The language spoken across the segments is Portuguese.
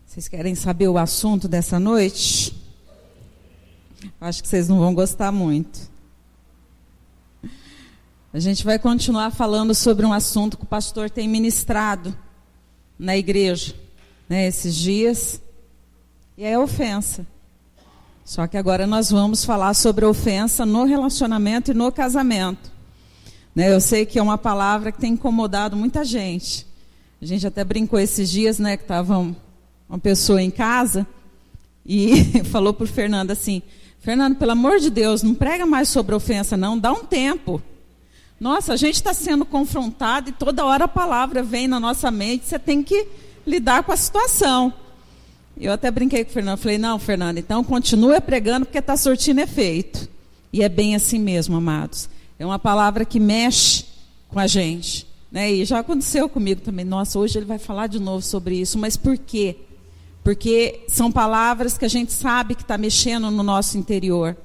Vocês querem saber o assunto dessa noite? Acho que vocês não vão gostar muito. A gente vai continuar falando sobre um assunto que o pastor tem ministrado na igreja, né, esses dias, e é a ofensa. Só que agora nós vamos falar sobre a ofensa no relacionamento e no casamento. Né, eu sei que é uma palavra que tem incomodado muita gente. A gente até brincou esses dias, né, que estava uma pessoa em casa e falou para o Fernando assim: Fernando, pelo amor de Deus, não prega mais sobre ofensa não, dá um tempo. Nossa, a gente está sendo confrontado e toda hora a palavra vem na nossa mente, você tem que lidar com a situação. Eu até brinquei com o Fernando, falei: não, Fernando, então continua pregando porque está surtindo efeito. E é bem assim mesmo, amados. É uma palavra que mexe com a gente, né? E já aconteceu comigo também. Nossa, hoje ele vai falar de novo sobre isso, mas por quê? Porque são palavras que a gente sabe que está mexendo no nosso interior,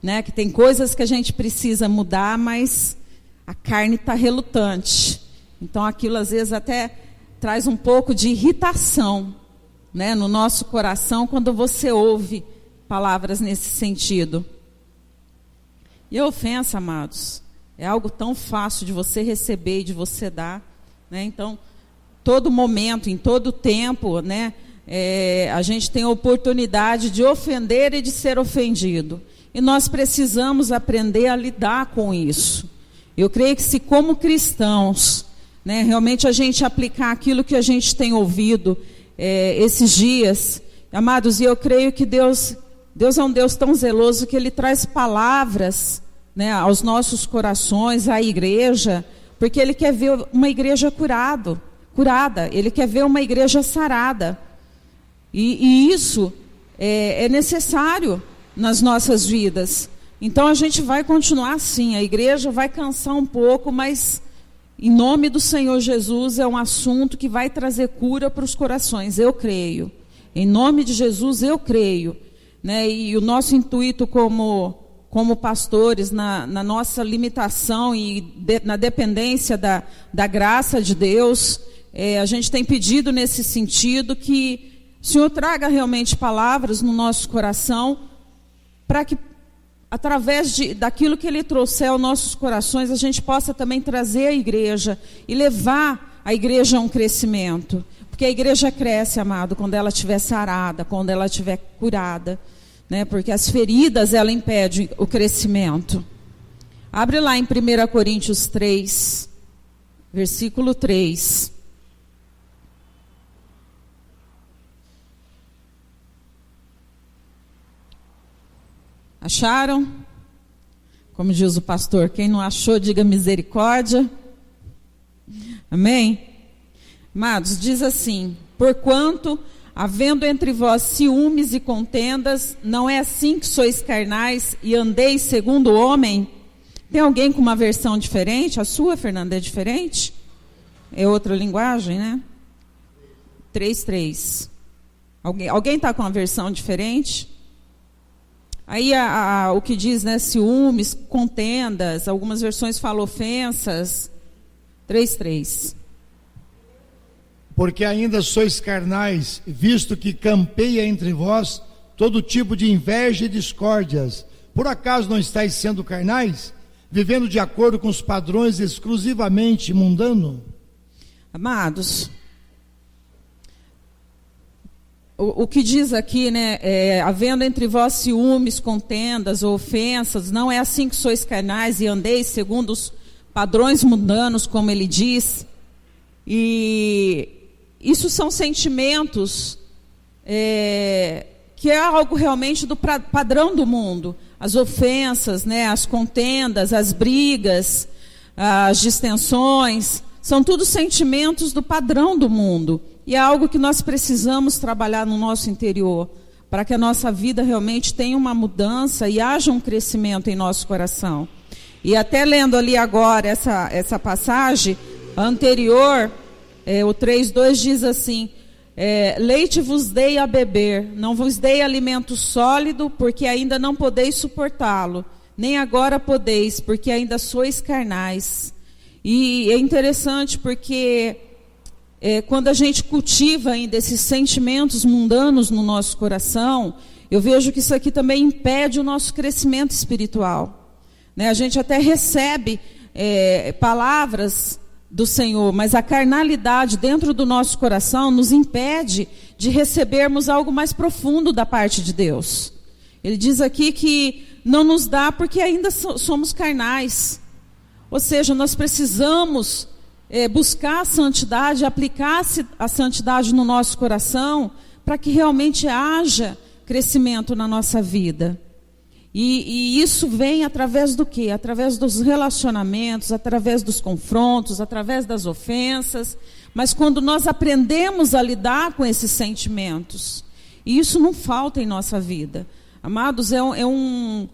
né? Que tem coisas que a gente precisa mudar, mas a carne está relutante. Então aquilo às vezes até traz um pouco de irritação, né, no nosso coração quando você ouve palavras nesse sentido. E a ofensa, amados, é algo tão fácil de você receber e de você dar, né? Então, todo momento, em todo tempo, né, a gente tem a oportunidade de ofender e de ser ofendido. E nós precisamos aprender a lidar com isso. Eu creio que se como cristãos, né, realmente a gente aplicar aquilo que a gente tem ouvido esses dias, amados, e eu creio que Deus é um Deus tão zeloso que Ele traz palavras, né, aos nossos corações, à igreja, porque Ele quer ver uma igreja curada, Ele quer ver uma igreja sarada. E isso é necessário nas nossas vidas. Então a gente vai continuar assim, a igreja vai cansar um pouco, mas em nome do Senhor Jesus é um assunto que vai trazer cura para os corações, eu creio. Em nome de Jesus eu creio, né? E o nosso intuito como pastores, na nossa limitação e na dependência da graça de Deus, a gente tem pedido nesse sentido que o Senhor traga realmente palavras no nosso coração, para que, através daquilo que Ele trouxer aos nossos corações, a gente possa também trazer a igreja e levar a igreja a um crescimento. Porque a igreja cresce, amado, quando ela estiver sarada, quando ela estiver curada, né? Porque as feridas, ela impede o crescimento. Abre lá em 1 Coríntios 3, versículo 3. Acharam? Como diz o pastor, quem não achou, diga misericórdia. Amém? Amados, diz assim: porquanto, havendo entre vós ciúmes e contendas, não é assim que sois carnais e andeis segundo o homem? Tem alguém com uma versão diferente? A sua, Fernanda, é diferente? É outra linguagem, né? 3:3. Alguém está com uma versão diferente? Aí o que diz, né, ciúmes, contendas, algumas versões falam ofensas. 3:3. Porque ainda sois carnais, visto que campeia entre vós todo tipo de inveja e discórdias. Por acaso não estáis sendo carnais, vivendo de acordo com os padrões exclusivamente mundanos? Amados, o que diz aqui, né, havendo entre vós ciúmes, contendas ou ofensas, não é assim que sois carnais e andeis segundo os padrões mundanos, como ele diz. E isso são sentimentos que é algo realmente do padrão do mundo. As ofensas, né, as contendas, as brigas, as distensões, são tudo sentimentos do padrão do mundo. E é algo que nós precisamos trabalhar no nosso interior, para que a nossa vida realmente tenha uma mudança e haja um crescimento em nosso coração. E até lendo ali agora essa passagem anterior, o 3:2 diz assim: leite vos dei a beber, não vos dei alimento sólido, porque ainda não podeis suportá-lo, nem agora podeis, porque ainda sois carnais. E é interessante porque quando a gente cultiva ainda esses sentimentos mundanos no nosso coração, eu vejo que isso aqui também impede o nosso crescimento espiritual. Né? A gente até recebe palavras do Senhor, mas a carnalidade dentro do nosso coração nos impede de recebermos algo mais profundo da parte de Deus. Ele diz aqui que não nos dá porque ainda somos carnais. Ou seja, nós precisamos buscar a santidade, aplicar a santidade no nosso coração, para que realmente haja crescimento na nossa vida. E isso vem através do quê? Através dos relacionamentos, através dos confrontos, através das ofensas. Mas quando nós aprendemos a lidar com esses sentimentos, e isso não falta em nossa vida. Amados, é um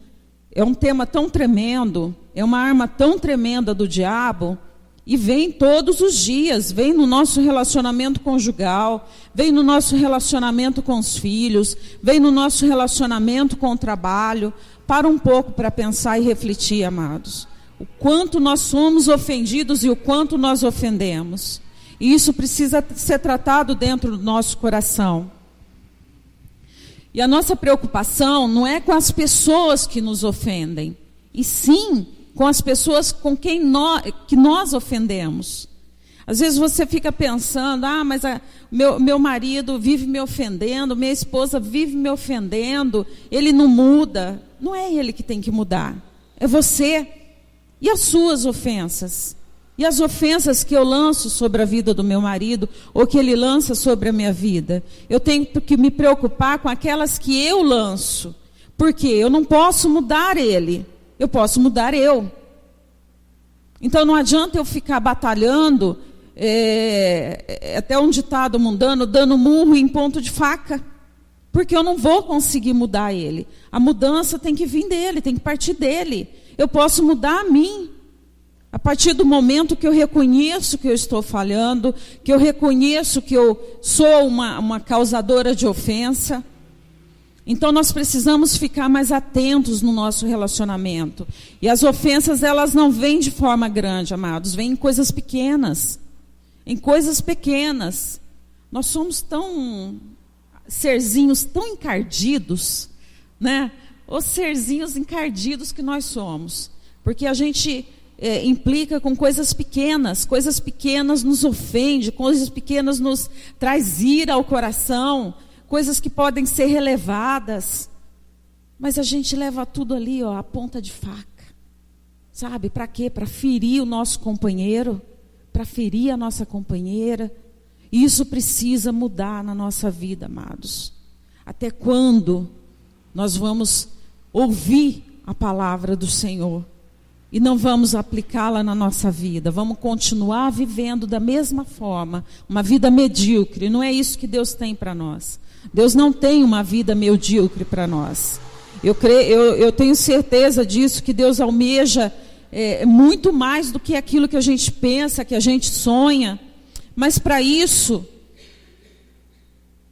tema tão tremendo, é uma arma tão tremenda do diabo, e vem todos os dias, vem no nosso relacionamento conjugal, vem no nosso relacionamento com os filhos, vem no nosso relacionamento com o trabalho. Para um pouco para pensar e refletir, amados. O quanto nós somos ofendidos e o quanto nós ofendemos. E isso precisa ser tratado dentro do nosso coração. E a nossa preocupação não é com as pessoas que nos ofendem, e sim com as pessoas com quem nós ofendemos. Às vezes você fica pensando, mas meu marido vive me ofendendo, minha esposa vive me ofendendo, ele não muda. Não é ele que tem que mudar, é você. E as suas ofensas? E as ofensas que eu lanço sobre a vida do meu marido, ou que ele lança sobre a minha vida? Eu tenho que me preocupar com aquelas que eu lanço, porque eu não posso mudar ele. Eu posso mudar eu. Então não adianta eu ficar batalhando, até um ditado mundano, dando murro em ponto de faca, porque eu não vou conseguir mudar ele. A mudança tem que vir dele, tem que partir dele. Eu posso mudar a mim, a partir do momento que eu reconheço que eu estou falhando, que eu reconheço que eu sou uma causadora de ofensa. Então nós precisamos ficar mais atentos no nosso relacionamento. E as ofensas, elas não vêm de forma grande, amados, vêm em coisas pequenas. Em coisas pequenas. Nós somos serzinhos tão encardidos, né? Os serzinhos encardidos que nós somos. Porque a gente implica com coisas pequenas nos ofende, coisas pequenas nos traz ira ao coração, coisas que podem ser relevadas, mas a gente leva tudo ali, a ponta de faca, sabe? Para quê? Para ferir o nosso companheiro, para ferir a nossa companheira. E isso precisa mudar na nossa vida, amados. Até quando nós vamos ouvir a palavra do Senhor e não vamos aplicá-la na nossa vida? Vamos continuar vivendo da mesma forma, uma vida medíocre. Não é isso que Deus tem para nós. Deus não tem uma vida medíocre para nós. Eu tenho certeza disso, que Deus almeja muito mais do que aquilo que a gente pensa, que a gente sonha. Mas para isso,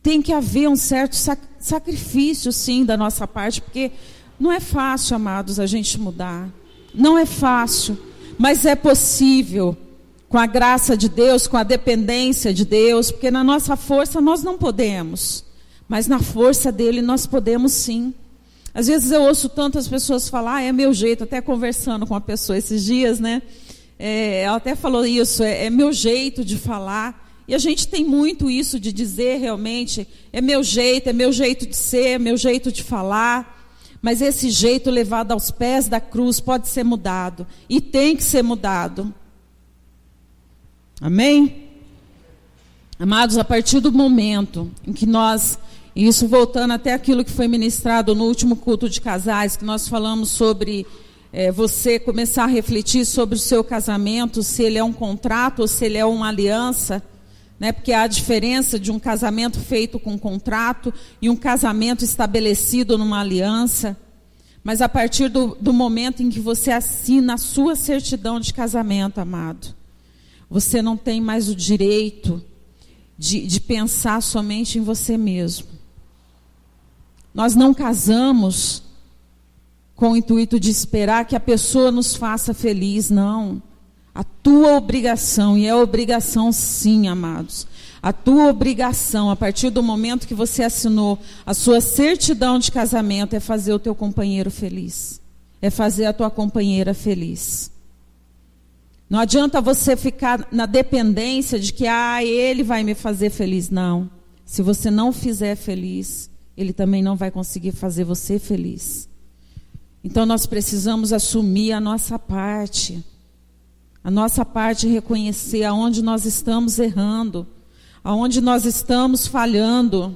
tem que haver um certo sacrifício, sim, da nossa parte, porque não é fácil, amados, a gente mudar. Não é fácil, mas é possível, com a graça de Deus, com a dependência de Deus, porque na nossa força nós não podemos. Mas na força dele nós podemos sim. Às vezes eu ouço tantas pessoas falar, é meu jeito, até conversando com uma pessoa esses dias, né? Ela até falou isso, é meu jeito de falar. E a gente tem muito isso de dizer realmente, é meu jeito de ser, é meu jeito de falar. Mas esse jeito levado aos pés da cruz pode ser mudado. E tem que ser mudado. Amém? Amados, a partir do momento em que nós... E isso voltando até aquilo que foi ministrado no último culto de casais, que nós falamos sobre você começar a refletir sobre o seu casamento, se ele é um contrato ou se ele é uma aliança, né? Porque há a diferença de um casamento feito com contrato e um casamento estabelecido numa aliança. Mas a partir do momento em que você assina a sua certidão de casamento, amado, você não tem mais o direito de pensar somente em você mesmo. Nós não casamos com o intuito de esperar que a pessoa nos faça feliz, não. A tua obrigação, e é obrigação sim, amados. A tua obrigação, a partir do momento que você assinou a sua certidão de casamento, é fazer o teu companheiro feliz. É fazer a tua companheira feliz. Não adianta você ficar na dependência de que ele vai me fazer feliz. Não. Se você não fizer feliz, ele também não vai conseguir fazer você feliz. Então nós precisamos assumir a nossa parte. A nossa parte é reconhecer aonde nós estamos errando, aonde nós estamos falhando.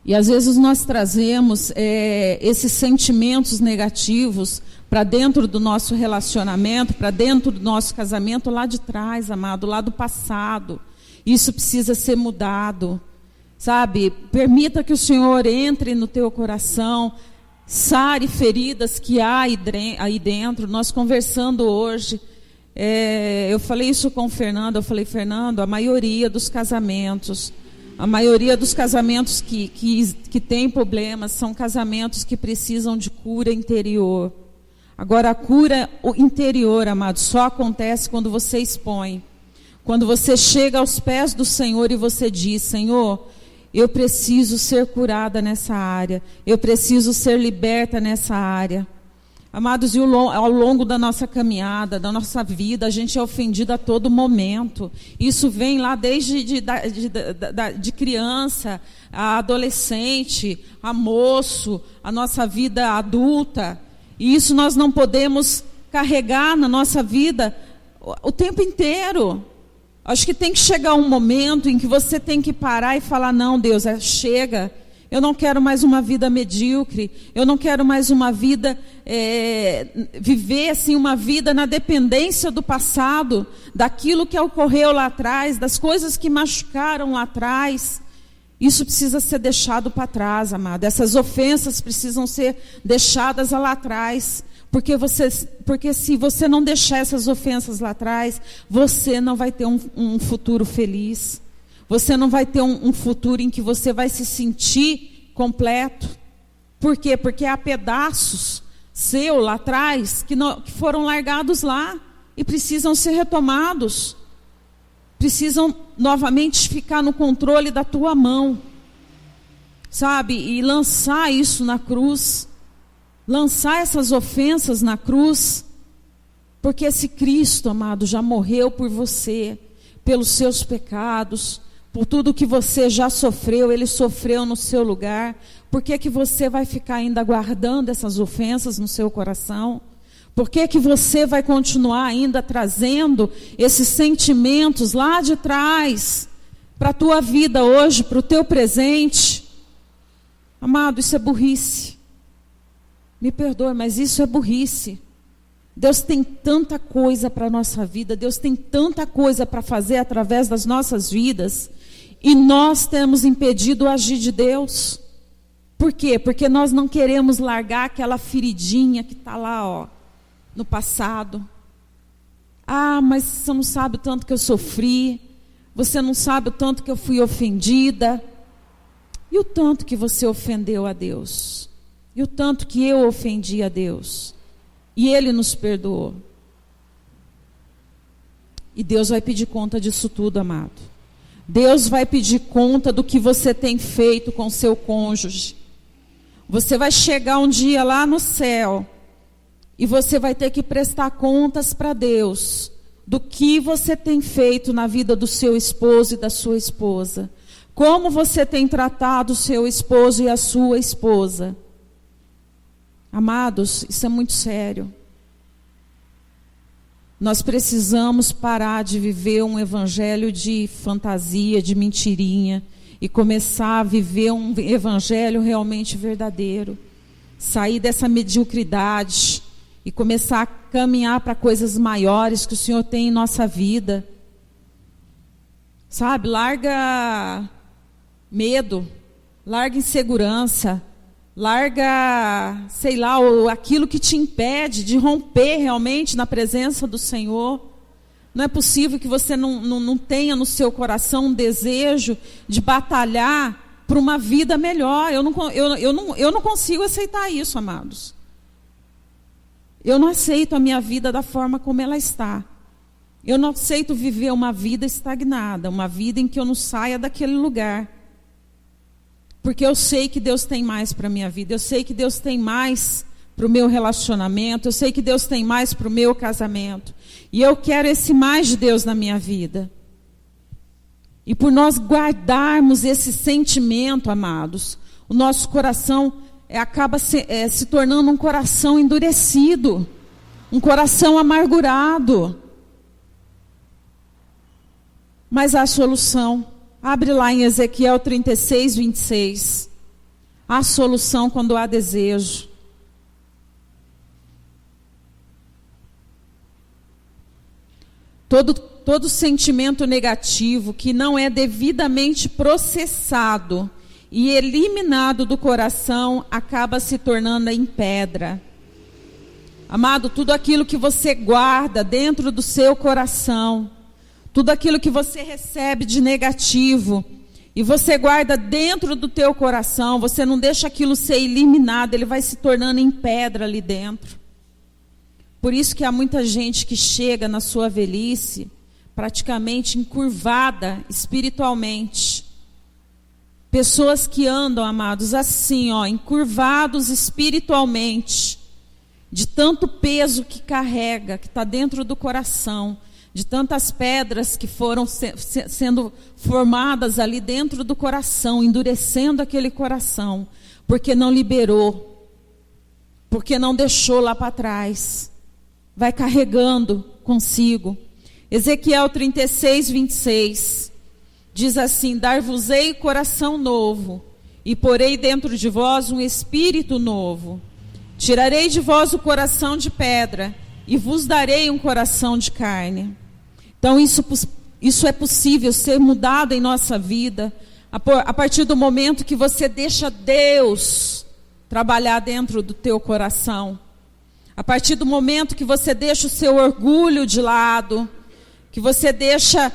E às vezes nós trazemos esses sentimentos negativos para dentro do nosso relacionamento, para dentro do nosso casamento lá de trás, amado, lá do passado. Isso precisa ser mudado, sabe? Permita que o Senhor entre no teu coração, sare feridas que há aí dentro. Nós conversando hoje, eu falei isso com o Fernando, Fernando, a maioria dos casamentos que tem problemas são casamentos que precisam de cura interior. Agora, a cura interior, amado, só acontece quando você expõe. Quando você chega aos pés do Senhor e você diz: Senhor, eu preciso ser curada nessa área. Eu preciso ser liberta nessa área. Amados, e ao longo da nossa caminhada, da nossa vida, a gente é ofendido a todo momento. Isso vem lá desde de criança, a adolescente, a moço, a nossa vida adulta. E isso nós não podemos carregar na nossa vida o tempo inteiro. Acho que tem que chegar um momento em que você tem que parar e falar: não, Deus, chega. Eu não quero mais uma vida medíocre. Eu não quero mais uma vida, viver assim uma vida na dependência do passado, daquilo que ocorreu lá atrás, das coisas que machucaram lá atrás. Isso precisa ser deixado para trás, amado. Essas ofensas precisam ser deixadas lá atrás. Porque se você não deixar essas ofensas lá atrás, você não vai ter um futuro feliz. Você não vai ter um futuro em que você vai se sentir completo. Por quê? Porque há pedaços seu lá atrás que foram largados lá e precisam ser retomados. Precisam novamente ficar no controle da tua mão. Sabe? E lançar isso na cruz. Lançar essas ofensas na cruz. Porque esse Cristo, amado, já morreu por você, pelos seus pecados, por tudo que você já sofreu, Ele sofreu no seu lugar. Por que você vai ficar ainda guardando essas ofensas no seu coração? Por que você vai continuar ainda trazendo esses sentimentos lá de trás para a tua vida hoje, para o teu presente? Amado, isso é burrice. Me perdoe, mas isso é burrice. Deus tem tanta coisa para a nossa vida, Deus tem tanta coisa para fazer através das nossas vidas, e nós temos impedido o agir de Deus. Por quê? Porque nós não queremos largar aquela feridinha que está lá, no passado. Mas você não sabe o tanto que eu sofri, você não sabe o tanto que eu fui ofendida, e o tanto que você ofendeu a Deus, e o tanto que eu ofendi a Deus. E Ele nos perdoou. E Deus vai pedir conta disso tudo, amado. Deus vai pedir conta do que você tem feito com seu cônjuge. Você vai chegar um dia lá no céu e você vai ter que prestar contas para Deus do que você tem feito na vida do seu esposo e da sua esposa. Como você tem tratado o seu esposo e a sua esposa. Amados, isso é muito sério. Nós precisamos parar de viver um evangelho de fantasia, de mentirinha, e começar a viver um evangelho realmente verdadeiro. Sair dessa mediocridade e começar a caminhar para coisas maiores que o Senhor tem em nossa vida. Sabe, larga medo, larga insegurança, larga, sei lá, aquilo que te impede de romper realmente na presença do Senhor. Não é possível que você não tenha no seu coração um desejo de batalhar por uma vida melhor. Eu não consigo aceitar isso, amados. Eu não aceito a minha vida da forma como ela está. Eu não aceito viver uma vida estagnada, uma vida em que eu não saia daquele lugar. Porque eu sei que Deus tem mais para a minha vida, eu sei que Deus tem mais para o meu relacionamento, eu sei que Deus tem mais para o meu casamento. E eu quero esse mais de Deus na minha vida. E por nós guardarmos esse sentimento, amados, o nosso coração acaba se tornando um coração endurecido, um coração amargurado. Mas há solução. Abre lá em Ezequiel 36, 26. Há solução quando há desejo. Todo sentimento negativo que não é devidamente processado e eliminado do coração acaba se tornando em pedra. Amado, tudo aquilo que você guarda dentro do seu coração, tudo aquilo que você recebe de negativo e você guarda dentro do teu coração, você não deixa aquilo ser eliminado, ele vai se tornando em pedra ali dentro. Por isso que há muita gente que chega na sua velhice praticamente encurvada espiritualmente. Pessoas que andam, amados, assim, encurvados espiritualmente, de tanto peso que carrega, que está dentro do coração, de tantas pedras que foram sendo formadas ali dentro do coração, endurecendo aquele coração, porque não liberou, porque não deixou lá para trás, vai carregando consigo. Ezequiel 36, 26, diz assim: dar-vos-ei coração novo, e porei dentro de vós um espírito novo. Tirarei de vós o coração de pedra, e vos darei um coração de carne. Então isso é possível ser mudado em nossa vida, a partir do momento que você deixa Deus trabalhar dentro do teu coração. A partir do momento que você deixa o seu orgulho de lado, que você deixa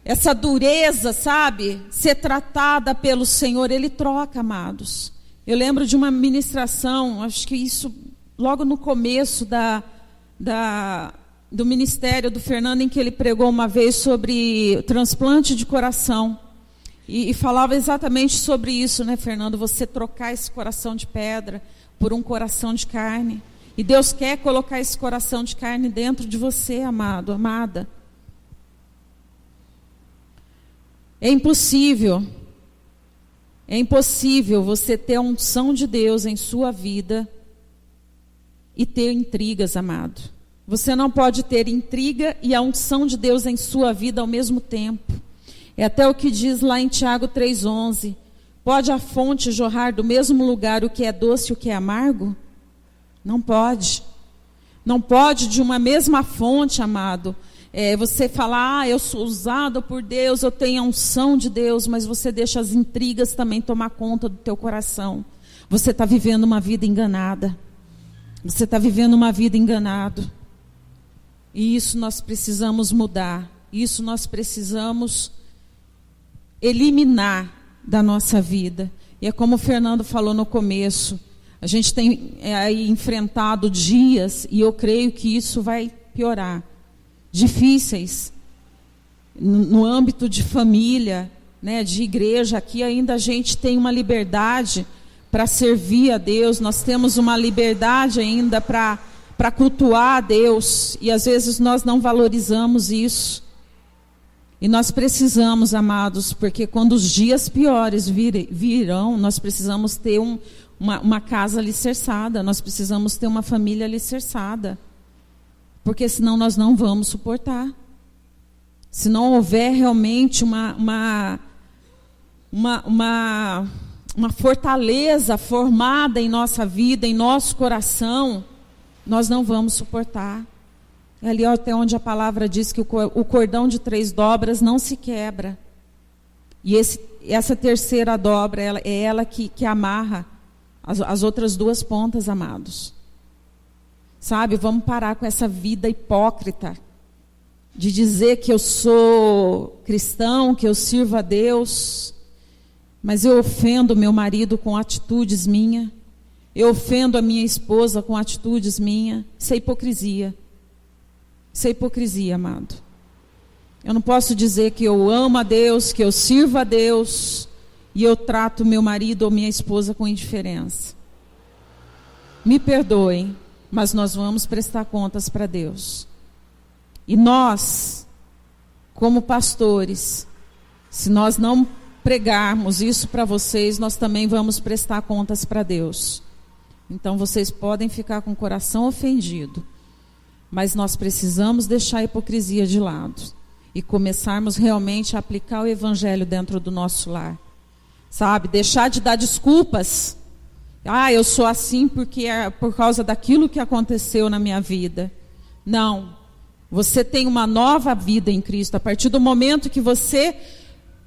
essa dureza, sabe, ser tratada pelo Senhor, Ele troca, amados. Eu lembro de uma ministração, acho que isso logo no começo do ministério do Fernando, em que ele pregou uma vez sobre transplante de coração. E falava exatamente sobre isso, né, Fernando? Você trocar esse coração de pedra por um coração de carne. E Deus quer colocar esse coração de carne dentro de você, amado, amada. É impossível você ter a unção de Deus em sua vida e ter intrigas, amado. Você não pode ter intriga e a unção de Deus em sua vida ao mesmo tempo. É até o que diz lá em Tiago 3,11. Pode a fonte jorrar do mesmo lugar o que é doce e o que é amargo? Não pode. Não pode de uma mesma fonte, amado. Você falar, eu sou usado por Deus, eu tenho a unção de Deus, mas você deixa as intrigas também tomar conta do teu coração. Você está vivendo uma vida enganada. Você está vivendo uma vida enganado. E isso nós precisamos mudar. Isso nós precisamos eliminar da nossa vida. E é como o Fernando falou no começo. A gente tem aí enfrentado dias, e eu creio que isso vai piorar. Difíceis, no âmbito de família, né, de igreja. Aqui ainda a gente tem uma liberdade para servir a Deus, nós temos uma liberdade ainda para cultuar a Deus, e às vezes nós não valorizamos isso. E nós precisamos, amados, porque quando os dias piores virão, nós precisamos ter uma casa alicerçada, nós precisamos ter uma família alicerçada. Porque senão nós não vamos suportar. Se não houver realmente uma fortaleza formada em nossa vida, em nosso coração, nós não vamos suportar. É ali até onde a palavra diz que o cordão de 3 dobras não se quebra. E essa terceira dobra, é ela que amarra as outras 2 pontas, amados. Sabe, vamos parar com essa vida hipócrita de dizer que eu sou cristão, que eu sirvo a Deus, mas eu ofendo meu marido com atitudes minhas. eu ofendo a minha esposa com atitudes minhas. Isso é hipocrisia. Isso é hipocrisia, amado. Eu não posso dizer que eu amo a Deus, que eu sirvo a Deus, e eu trato meu marido ou minha esposa com indiferença. Me perdoem, mas nós vamos prestar contas para Deus. E nós, como pastores, se nós não pregarmos isso para vocês, nós também vamos prestar contas para Deus. Então vocês podem ficar com o coração ofendido, mas nós precisamos deixar a hipocrisia de lado e começarmos realmente a aplicar o evangelho dentro do nosso lar. Sabe, deixar de dar desculpas. Eu sou assim porque é por causa daquilo que aconteceu na minha vida. Não. Você tem uma nova vida em Cristo. A partir do momento que você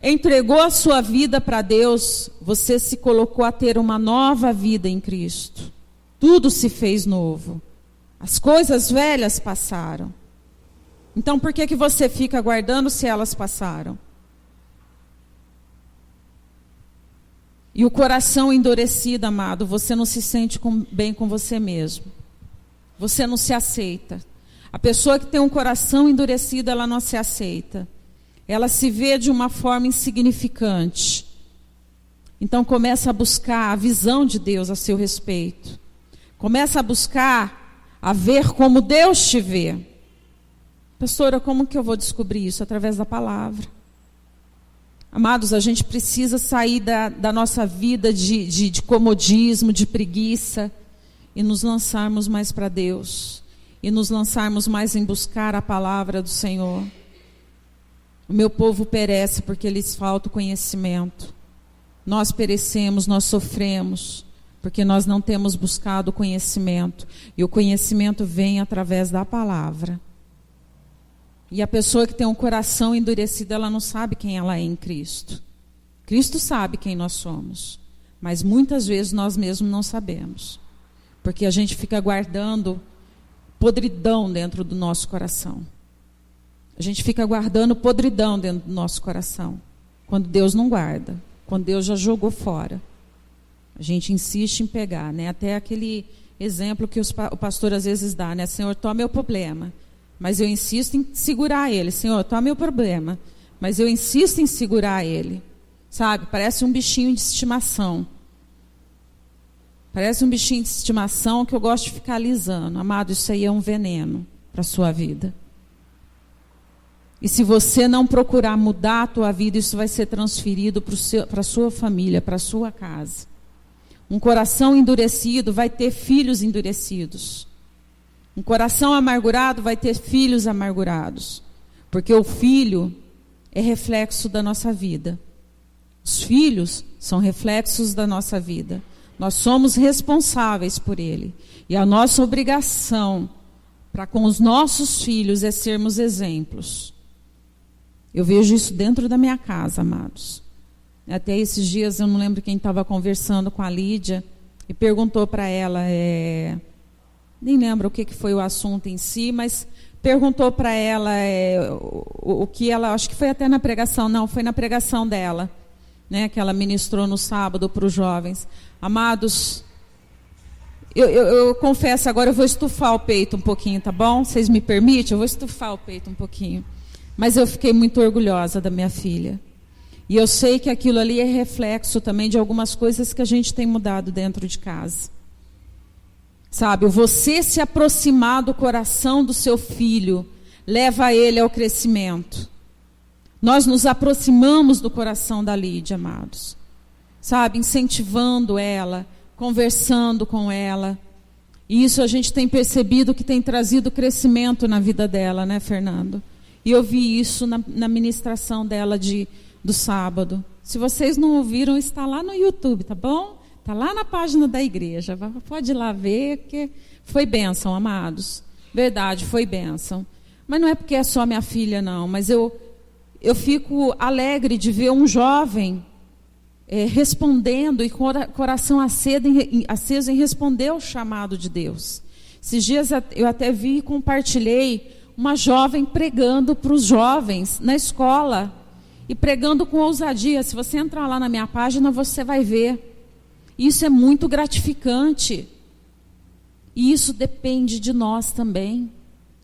entregou a sua vida para Deus, você se colocou a ter uma nova vida em Cristo. Tudo se fez novo. As coisas velhas passaram. Então por que você fica aguardando se elas passaram? E o coração endurecido, amado, você não se sente bem com você mesmo. Você não se aceita. A pessoa que tem um coração endurecido, ela não se aceita. Ela se vê de uma forma insignificante. Então começa a buscar a visão de Deus a seu respeito. Começa a buscar a ver como Deus te vê. Pastora, como que eu vou descobrir isso? Através da palavra. Amados, a gente precisa sair da nossa vida de comodismo, de preguiça, e nos lançarmos mais para Deus. E nos lançarmos mais em buscar a palavra do Senhor. O meu povo perece porque lhes falta o conhecimento. Nós perecemos, nós sofremos, porque nós não temos buscado o conhecimento. E o conhecimento vem através da palavra. E a pessoa que tem um coração endurecido, ela não sabe quem ela é em Cristo. Cristo sabe quem nós somos. Mas muitas vezes nós mesmos não sabemos. Porque a gente fica guardando podridão dentro do nosso coração. A gente fica guardando podridão dentro do nosso coração. Quando Deus não guarda. Quando Deus já jogou fora. A gente insiste em pegar, né? Até aquele exemplo que o pastor às vezes dá, né? Senhor, toma meu problema. Mas eu insisto em segurar ele. Senhor, toma meu problema. Mas eu insisto em segurar ele. Sabe? Parece um bichinho de estimação. Parece um bichinho de estimação que eu gosto de ficar alisando. Amado, isso aí é um veneno para a sua vida. E se você não procurar mudar a tua vida, isso vai ser transferido para a sua família, para a sua casa. Um coração endurecido vai ter filhos endurecidos. Um coração amargurado vai ter filhos amargurados. Porque o filho é reflexo da nossa vida. Os filhos são reflexos da nossa vida. Nós somos responsáveis por ele. E a nossa obrigação para com os nossos filhos é sermos exemplos. Eu vejo isso dentro da minha casa, amados. Até esses dias, eu não lembro quem estava conversando com a Lídia e perguntou para ela... Nem lembro o que foi o assunto em si, mas perguntou para ela o que ela... Acho que foi até na pregação, não, foi na pregação dela, né, que ela ministrou no sábado para os jovens. Amados, eu confesso agora, eu vou estufar o peito um pouquinho, tá bom? Vocês me permitem? Eu vou estufar o peito um pouquinho. Mas eu fiquei muito orgulhosa da minha filha. E eu sei que aquilo ali é reflexo também de algumas coisas que a gente tem mudado dentro de casa. Sabe, você se aproximar do coração do seu filho, leva ele ao crescimento. Nós nos aproximamos do coração da Lídia, amados. Sabe, incentivando ela, conversando com ela. E isso a gente tem percebido que tem trazido crescimento na vida dela, né, Fernando? E eu vi isso na ministração dela do sábado. Se vocês não ouviram, está lá no YouTube, tá bom? Está lá na página da igreja, pode ir lá ver, que foi bênção, amados. Verdade, foi bênção. Mas não é porque é só minha filha, não. Mas eu fico alegre de ver um jovem respondendo e com o coração aceso em responder ao chamado de Deus. Esses dias eu até vi e compartilhei uma jovem pregando para os jovens na escola. E pregando com ousadia. Se você entrar lá na minha página, você vai ver. Isso é muito gratificante. E isso depende de nós também,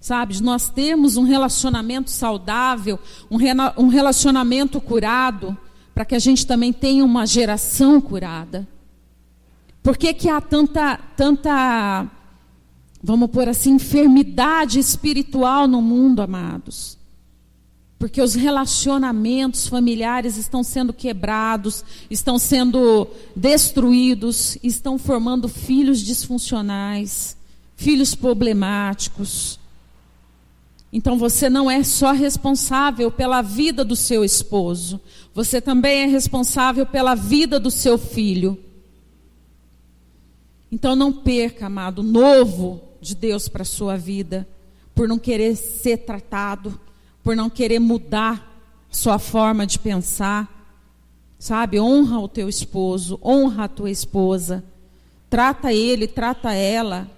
sabe? De nós termos um relacionamento saudável, um relacionamento curado, para que a gente também tenha uma geração curada. Por que há tanta, vamos pôr assim, enfermidade espiritual no mundo, amados? Porque os relacionamentos familiares estão sendo quebrados, estão sendo destruídos, estão formando filhos disfuncionais, filhos problemáticos. Então você não é só responsável pela vida do seu esposo, você também é responsável pela vida do seu filho. Então não perca, amado, o novo de Deus para a sua vida, por não querer ser tratado, por não querer mudar sua forma de pensar, sabe? Honra o teu esposo, honra a tua esposa, trata ele, trata ela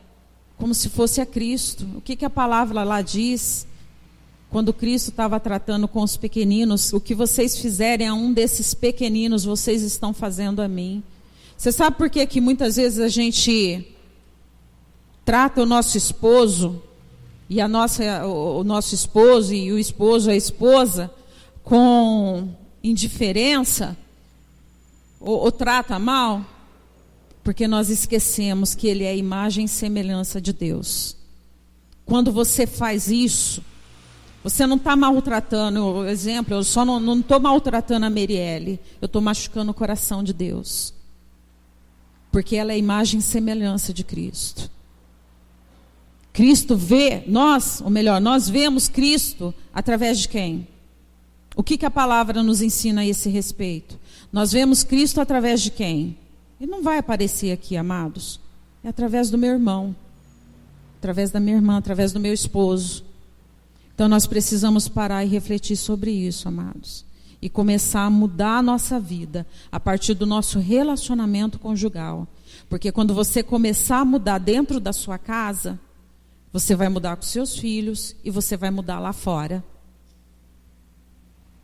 como se fosse a Cristo. O que a palavra lá diz? Quando Cristo estava tratando com os pequeninos, o que vocês fizerem a um desses pequeninos, vocês estão fazendo a mim. Você sabe por que muitas vezes a gente trata o nosso esposo e o nosso esposo e o esposo, a esposa, com indiferença, ou trata mal? Porque nós esquecemos que ele é a imagem e semelhança de Deus. Quando você faz isso, você não está maltratando, por exemplo, eu só não estou maltratando a Merielle, eu estou machucando o coração de Deus. Porque ela é a imagem e semelhança de Cristo. Cristo vê, nós vemos Cristo através de quem? O que a palavra nos ensina a esse respeito? Nós vemos Cristo através de quem? Ele não vai aparecer aqui, amados. É através do meu irmão, através da minha irmã, através do meu esposo. Então nós precisamos parar e refletir sobre isso, amados. E começar a mudar a nossa vida a partir do nosso relacionamento conjugal. Porque quando você começar a mudar dentro da sua casa, você vai mudar com seus filhos e você vai mudar lá fora.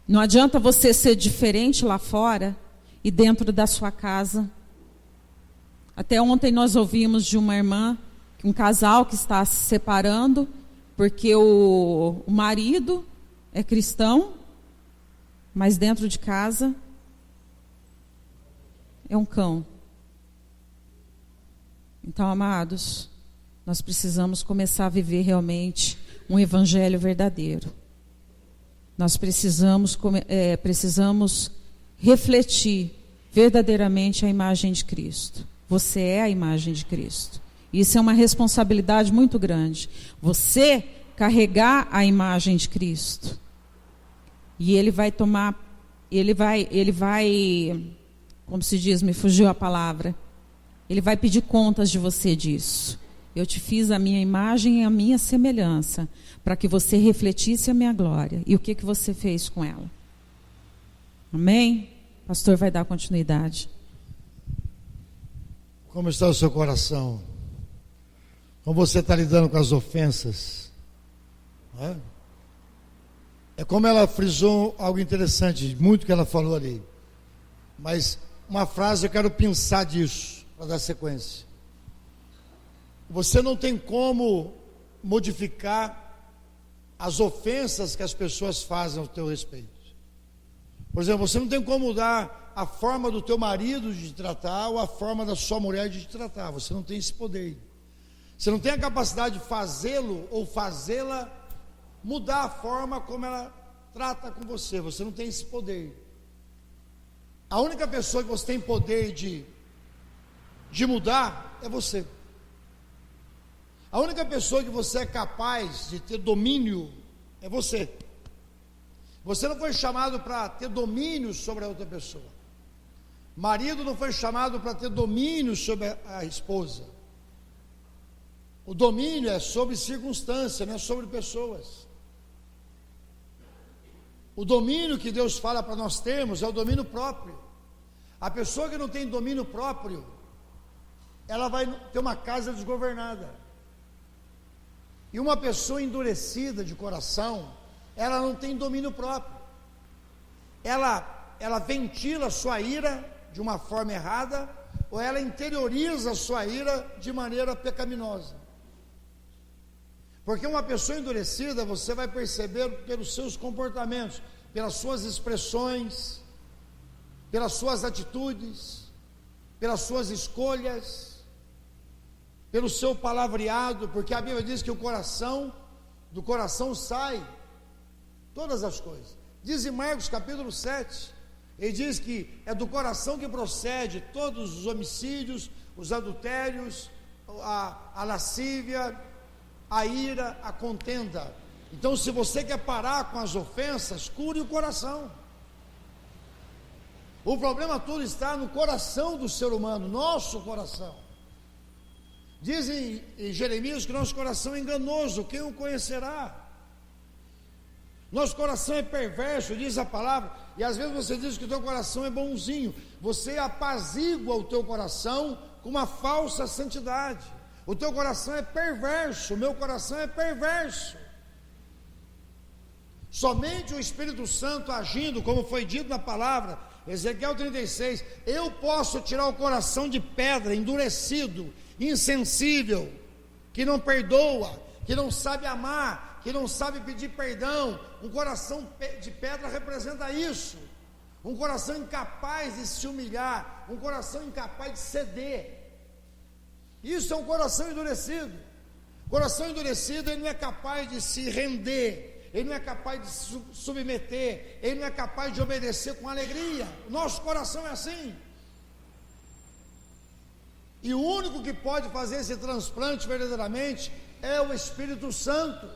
Não adianta você ser diferente lá fora e dentro da sua casa. Até ontem nós ouvimos de uma irmã, um casal que está se separando, porque o marido é cristão, mas dentro de casa é um cão. Então, amados, nós precisamos começar a viver realmente um evangelho verdadeiro. Nós precisamos refletir verdadeiramente a imagem de Cristo. Você é a imagem de Cristo. Isso é uma responsabilidade muito grande. Você carregar a imagem de Cristo. E ele vai tomar, ele vai, como se diz, me fugiu a palavra. Ele vai pedir contas de você disso. Eu te fiz a minha imagem e a minha semelhança, para que você refletisse a minha glória. E o que você fez com ela? Amém? O pastor vai dar continuidade. Como está o seu coração? Como você está lidando com as ofensas? É como ela frisou algo interessante, muito que ela falou ali. Mas uma frase eu quero pensar disso, para dar sequência. Você não tem como modificar as ofensas que as pessoas fazem ao teu respeito. Por exemplo, você não tem como mudar a forma do teu marido de te tratar ou a forma da sua mulher de te tratar. Você não tem esse poder. Você não tem a capacidade de fazê-lo ou fazê-la mudar a forma como ela trata com você. Você não tem esse poder. A única pessoa que você tem poder de mudar é você. A única pessoa que você é capaz de ter domínio é você. Você não foi chamado para ter domínio sobre a outra pessoa. Marido não foi chamado para ter domínio sobre a esposa. O domínio é sobre circunstância, não é sobre pessoas. O domínio que Deus fala para nós termos é o domínio próprio. A pessoa que não tem domínio próprio, ela vai ter uma casa desgovernada. E uma pessoa endurecida de coração, ela não tem domínio próprio. Ela ventila a sua ira de uma forma errada, ou ela interioriza a sua ira de maneira pecaminosa. Porque uma pessoa endurecida, você vai perceber pelos seus comportamentos, pelas suas expressões, pelas suas atitudes, pelas suas escolhas, pelo seu palavreado, porque a Bíblia diz que do coração sai todas as coisas. Diz em Marcos capítulo 7, ele diz que é do coração que procede todos os homicídios, os adultérios, a lascívia, a ira, a contenda. Então, se você quer parar com as ofensas, cure o coração. O problema todo está no coração do ser humano, nosso coração. Dizem em Jeremias que nosso coração é enganoso, quem o conhecerá? Nosso coração é perverso, diz a palavra, e às vezes você diz que o teu coração é bonzinho, você apazigua o teu coração com uma falsa santidade. O teu coração é perverso, o meu coração é perverso. Somente o Espírito Santo agindo, como foi dito na palavra, Ezequiel 36, eu posso tirar o coração de pedra, endurecido, insensível, que não perdoa, que não sabe amar, que não sabe pedir perdão. Um coração de pedra representa isso, um coração incapaz de se humilhar, um coração incapaz de ceder. Isso é um coração endurecido. Coração endurecido, ele não é capaz de se render, ele não é capaz de se submeter, ele não é capaz de obedecer com alegria. O nosso coração é assim. E o único que pode fazer esse transplante verdadeiramente é o Espírito Santo.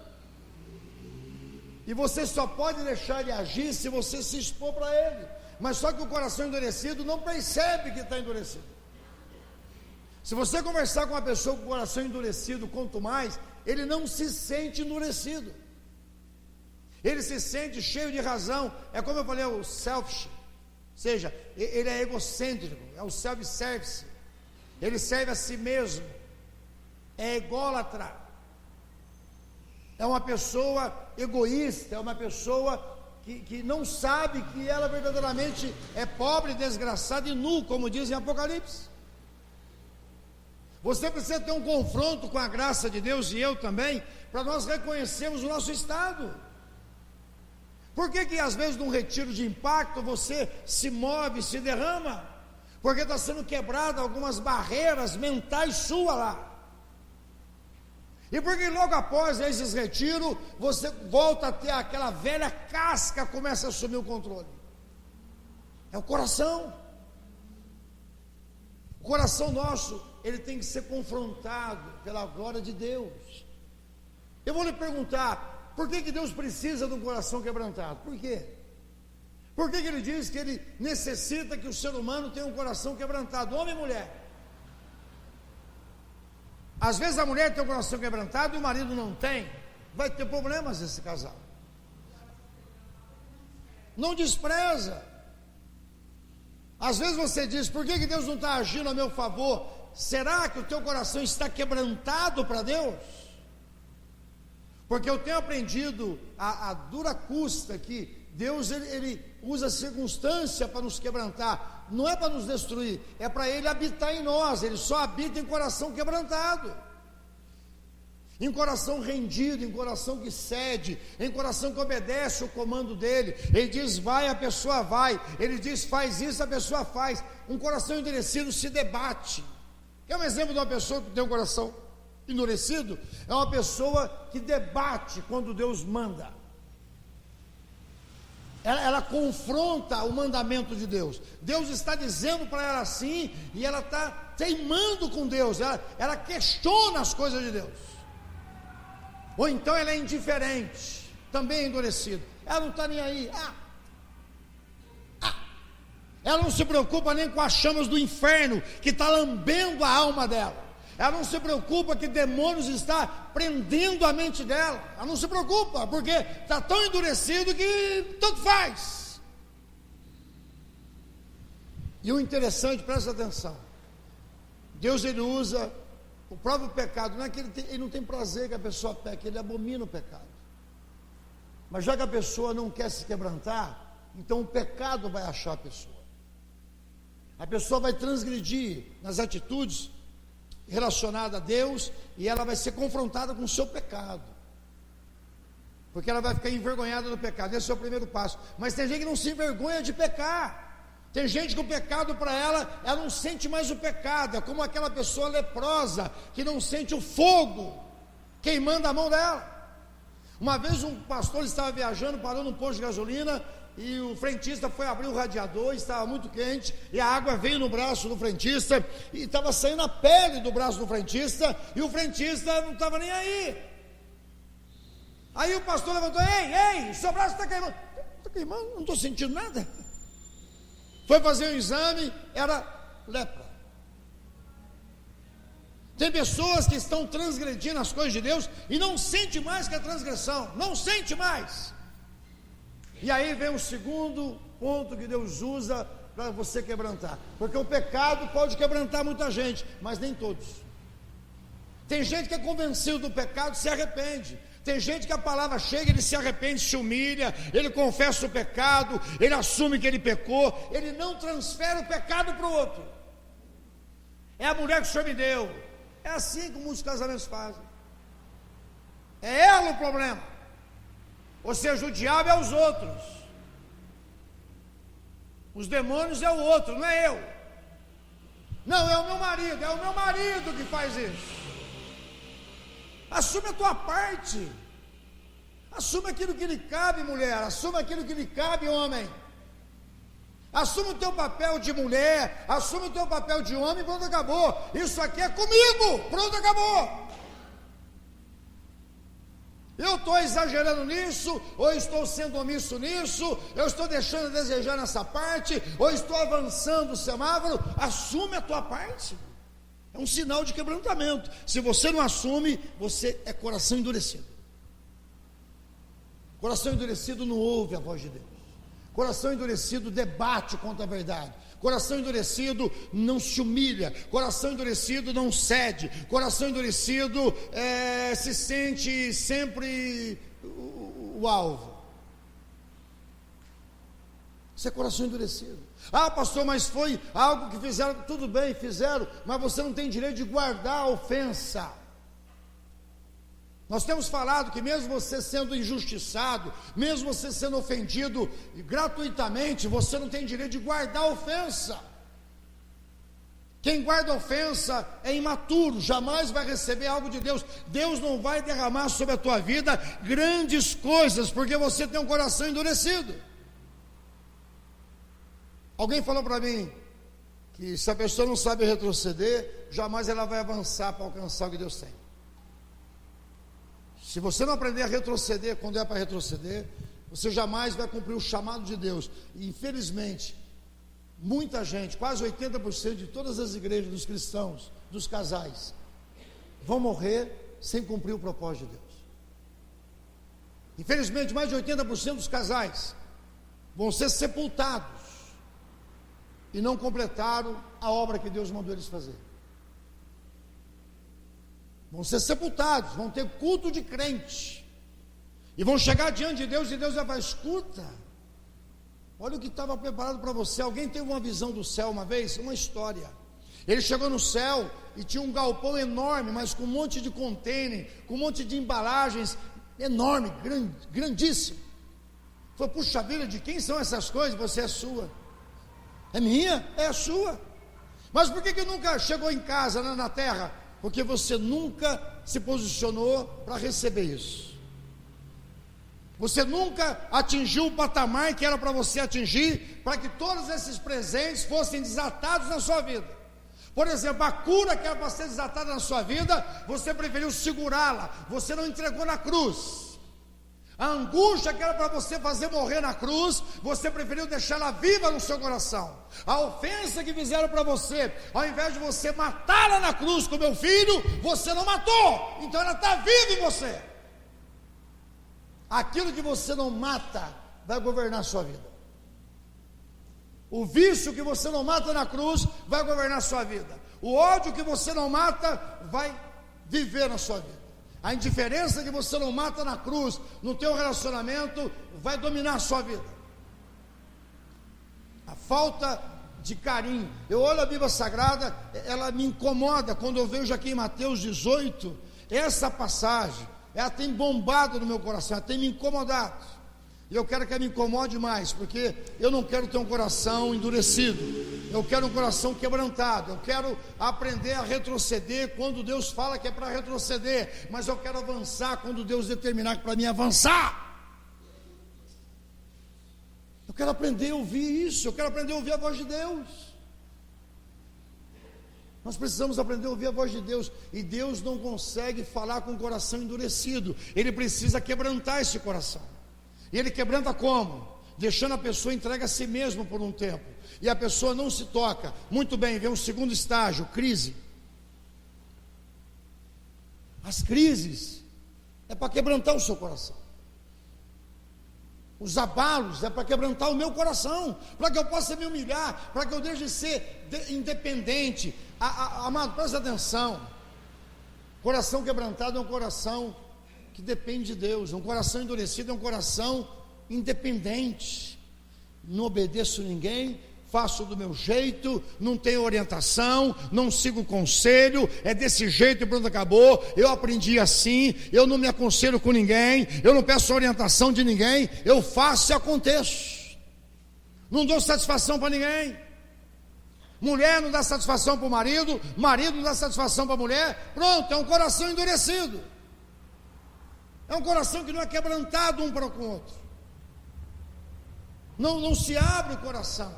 E você só pode deixar de agir se você se expor para ele. Mas só que o coração endurecido não percebe que está endurecido. Se você conversar com uma pessoa com o coração endurecido, quanto mais, ele não se sente endurecido. Ele se sente cheio de razão. É como eu falei, o selfish. Ou seja, ele é egocêntrico, é o self-service. Ele serve a si mesmo. É ególatra. É uma pessoa egoísta, é uma pessoa que não sabe que ela verdadeiramente é pobre, desgraçada e nu, como diz em Apocalipse. Você precisa ter um confronto com a graça de Deus, e eu também, para nós reconhecermos o nosso estado. Por que às vezes num retiro de impacto você se move, se derrama? Porque está sendo quebrada algumas barreiras mentais suas lá. E porque logo após esses retiros, você volta a ter aquela velha casca, começa a assumir o controle. É o coração. O coração nosso, ele tem que ser confrontado pela glória de Deus. Eu vou lhe perguntar, por que Deus precisa de um coração quebrantado? Por quê? Por que ele diz que ele necessita que o ser humano tenha um coração quebrantado, homem e mulher? Às vezes a mulher tem o coração quebrantado e o marido não tem, vai ter problemas esse casal. Não despreza. Às vezes você diz, por que Deus não está agindo a meu favor? Será que o teu coração está quebrantado para Deus? Porque eu tenho aprendido a dura custa que Deus ele usa circunstância para nos quebrantar, não é para nos destruir, é para Ele habitar em nós. Ele só habita em coração quebrantado, em coração rendido, em coração que cede, em coração que obedece o comando dEle. Ele diz vai, a pessoa vai, Ele diz faz isso, a pessoa faz. Um coração endurecido se debate. Quer um exemplo de uma pessoa que tem um coração endurecido? É uma pessoa que debate quando Deus manda. Ela confronta o mandamento de Deus. Deus está dizendo para ela assim, e ela está teimando com Deus. Ela questiona as coisas de Deus. Ou então ela é indiferente, também é endurecida. Ela não está nem aí. Ela não se preocupa nem com as chamas do inferno que está lambendo a alma dela. Ela não se preocupa que demônios está prendendo a mente dela. Ela não se preocupa, porque está tão endurecido que tanto faz. E o interessante, presta atenção, Deus ele usa o próprio pecado. Não é que ele não tem prazer que a pessoa peque, ele abomina o pecado. Mas já que a pessoa não quer se quebrantar, então o pecado vai achar a pessoa. A pessoa vai transgredir nas atitudes relacionadas a Deus e ela vai ser confrontada com o seu pecado, porque ela vai ficar envergonhada do pecado. Esse é o primeiro passo. Mas tem gente que não se envergonha de pecar. Tem gente que o pecado para ela não sente mais o pecado. É como aquela pessoa leprosa que não sente o fogo queimando a mão dela. Uma vez um pastor estava viajando, parou num posto de gasolina, e o frentista foi abrir o radiador, estava muito quente, e a água veio no braço do frentista, e estava saindo a pele do braço do frentista, e o frentista não estava nem aí. Aí o pastor levantou: ei, seu braço está queimando. Está queimando? Não estou sentindo nada. Foi fazer um exame, era lepra. Tem pessoas que estão transgredindo as coisas de Deus e não sente mais que a transgressão, não sente mais. E aí vem o segundo ponto que Deus usa para você quebrantar, porque o pecado pode quebrantar muita gente, mas nem todos. Tem gente que é convencido do pecado e se arrepende. Tem gente que a palavra chega, ele se arrepende, se humilha, ele confessa o pecado, ele assume que ele pecou, ele não transfere o pecado para o outro. É a mulher que o Senhor me deu. É assim que muitos casamentos fazem. É ela o problema. Ou seja, o diabo é os outros, os demônios é o outro, não é eu. Não, é o meu marido que faz isso. Assume a tua parte. Assume aquilo que lhe cabe, mulher. Assume aquilo que lhe cabe, homem. Assume o teu papel de mulher. Assume o teu papel de homem. Pronto, acabou. Isso aqui é comigo. Pronto, acabou. Eu estou exagerando nisso, ou estou sendo omisso nisso, eu estou deixando a desejar nessa parte, ou estou avançando o semáforo. Assume a tua parte. É um sinal de quebrantamento. Se você não assume, você é coração endurecido. Coração endurecido não ouve a voz de Deus. Coração endurecido debate contra a verdade. Coração endurecido não se humilha. Coração endurecido não cede. Coração endurecido se sente sempre o alvo. Isso é coração endurecido. Ah, pastor, mas foi algo que fizeram. Tudo bem, fizeram, mas você não tem direito de guardar a ofensa. Nós temos falado que mesmo você sendo injustiçado, mesmo você sendo ofendido gratuitamente, você não tem direito de guardar a ofensa. Quem guarda a ofensa é imaturo, jamais vai receber algo de Deus. Deus não vai derramar sobre a tua vida grandes coisas, porque você tem um coração endurecido. Alguém falou para mim que se a pessoa não sabe retroceder, jamais ela vai avançar para alcançar o que Deus tem. Se você não aprender a retroceder quando é para retroceder, você jamais vai cumprir o chamado de Deus. E infelizmente, muita gente, quase 80% de todas as igrejas dos cristãos, dos casais, vão morrer sem cumprir o propósito de Deus. Infelizmente, mais de 80% dos casais vão ser sepultados e não completaram a obra que Deus mandou eles fazer. Vão ser sepultados, vão ter culto de crente, e vão chegar diante de Deus, e Deus vai falar: escuta, olha o que estava preparado para você. Alguém teve uma visão do céu uma vez? Uma história. Ele chegou no céu e tinha um galpão enorme, mas com um monte de container, com um monte de embalagens, enorme, grandíssimo. Falou: puxa vida, de quem são essas coisas? Você é sua. É minha? É a sua. Mas por que nunca chegou em casa, na terra? Porque você nunca se posicionou para receber isso. Você nunca atingiu o patamar que era para você atingir, para que todos esses presentes fossem desatados na sua vida. Por exemplo, a cura que era para ser desatada na sua vida, você preferiu segurá-la, você não entregou na cruz. A angústia que era para você fazer morrer na cruz, você preferiu deixá-la viva no seu coração. A ofensa que fizeram para você, ao invés de você matá-la na cruz com meu filho, você não matou, então ela está viva em você. Aquilo que você não mata vai governar a sua vida. O vício que você não mata na cruz vai governar a sua vida. O ódio que você não mata vai viver na sua vida. A indiferença que você não mata na cruz, no teu relacionamento, vai dominar a sua vida. A falta de carinho. Eu olho a Bíblia Sagrada, ela me incomoda quando eu vejo aqui em Mateus 18, essa passagem, ela tem bombado no meu coração, ela tem me incomodado. E eu quero que ela me incomode mais, porque eu não quero ter um coração endurecido, eu quero um coração quebrantado, eu quero aprender a retroceder quando Deus fala que é para retroceder, mas eu quero avançar quando Deus determinar que para mim avançar. Eu quero aprender a ouvir isso, eu quero aprender a ouvir a voz de Deus. Nós precisamos aprender a ouvir a voz de Deus, e Deus não consegue falar com o coração endurecido, Ele precisa quebrantar esse coração. E Ele quebranta como? Deixando a pessoa entregue a si mesmo por um tempo, e a pessoa não se toca. Muito bem, vem um segundo estágio, crise. As crises é para quebrantar o seu coração. Os abalos é para quebrantar o meu coração, para que eu possa me humilhar, para que eu deixe de ser independente. Amado, presta atenção. Coração quebrantado é um coração que depende de Deus. Um coração endurecido é um coração independente. Não obedeço ninguém, faço do meu jeito, não tenho orientação, não sigo conselho, é desse jeito e pronto, acabou. Eu aprendi assim, eu não me aconselho com ninguém, eu não peço orientação de ninguém, eu faço e aconteço. Não dou satisfação para ninguém. Mulher não dá satisfação para o marido, marido não dá satisfação para a mulher. Pronto, é um coração endurecido. É um coração que não é quebrantado um para com o outro. Não se abre o coração.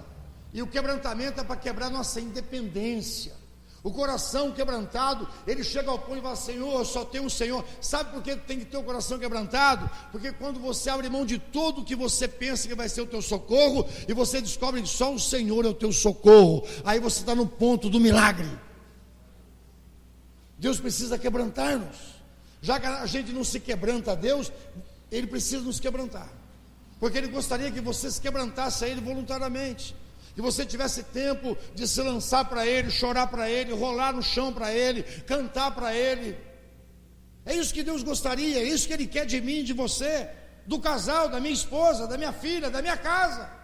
E o quebrantamento é para quebrar nossa independência. O coração quebrantado, ele chega ao ponto e fala: Senhor, eu só tenho um Senhor. Sabe por que tem que ter o coração quebrantado? Porque quando você abre mão de tudo que você pensa que vai ser o teu socorro, e você descobre que só o Senhor é o teu socorro, aí você está no ponto do milagre. Deus precisa quebrantar-nos. Já que a gente não se quebranta a Deus, Ele precisa nos quebrantar, porque Ele gostaria que você se quebrantasse a Ele voluntariamente, que você tivesse tempo de se lançar para Ele, chorar para Ele, rolar no chão para Ele, cantar para Ele. É isso que Deus gostaria, é isso que Ele quer de mim, de você, do casal, da minha esposa, da minha filha, da minha casa.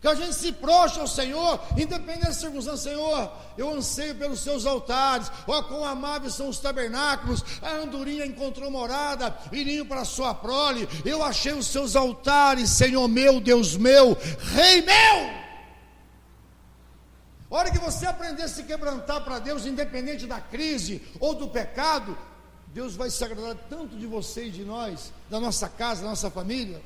Que a gente se prostre ao Senhor, independente da circunstância. Senhor, eu anseio pelos seus altares. Ó, quão amáveis são os tabernáculos. A andorinha encontrou morada, e ninho para a sua prole. Eu achei os seus altares, Senhor meu, Deus meu, Rei meu. A hora que você aprender a se quebrantar para Deus, independente da crise ou do pecado, Deus vai se agradar tanto de você e de nós, da nossa casa, da nossa família,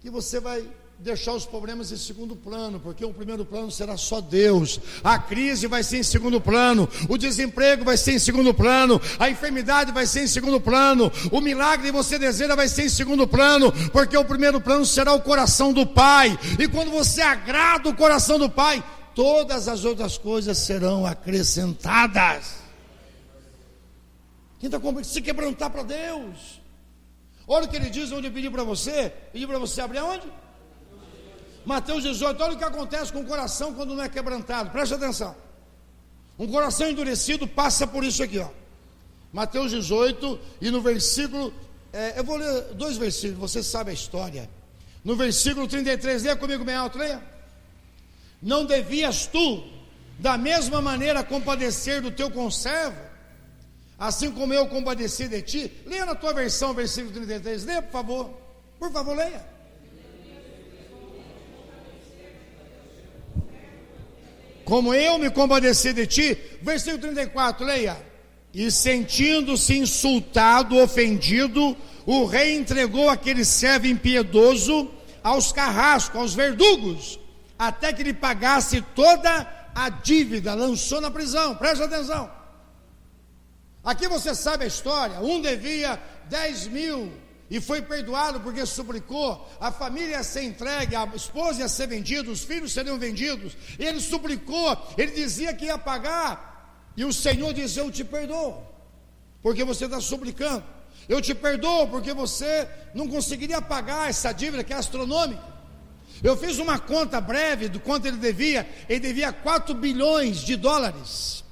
que você vai deixar os problemas em segundo plano, porque o primeiro plano será só Deus. A crise vai ser em segundo plano, o desemprego vai ser em segundo plano, a enfermidade vai ser em segundo plano, o milagre que você deseja vai ser em segundo plano, porque o primeiro plano será o coração do Pai. E quando você agrada o coração do Pai, todas as outras coisas serão acrescentadas. Quem está com se quebrantar para Deus? Olha o que Ele diz, onde eu pedi para você abrir aonde? Mateus 18, olha o que acontece com o coração quando não é quebrantado. Preste atenção. Um coração endurecido passa por isso aqui, ó. Mateus 18, e no versículo, eu vou ler 2 versículos, você sabe a história. No versículo 33, leia comigo bem alto, leia. Não devias tu, da mesma maneira, compadecer do teu conservo, assim como eu compadeci de ti? Leia na tua versão, versículo 33, leia por favor, leia. Como eu me compadeci de ti, versículo 34, leia. E sentindo-se insultado, ofendido, o rei entregou aquele servo impiedoso aos carrascos, aos verdugos, até que lhe pagasse toda a dívida, lançou na prisão. Presta atenção. Aqui você sabe a história. Um devia 10.000 e foi perdoado porque suplicou. A família ia ser entregue, a esposa ia ser vendida, os filhos seriam vendidos. Ele suplicou, ele dizia que ia pagar, e o Senhor dizia: eu te perdoo, porque você está suplicando. Eu te perdoo porque você não conseguiria pagar essa dívida que é astronômica. Eu fiz uma conta breve do quanto ele devia 4 bilhões de dólares.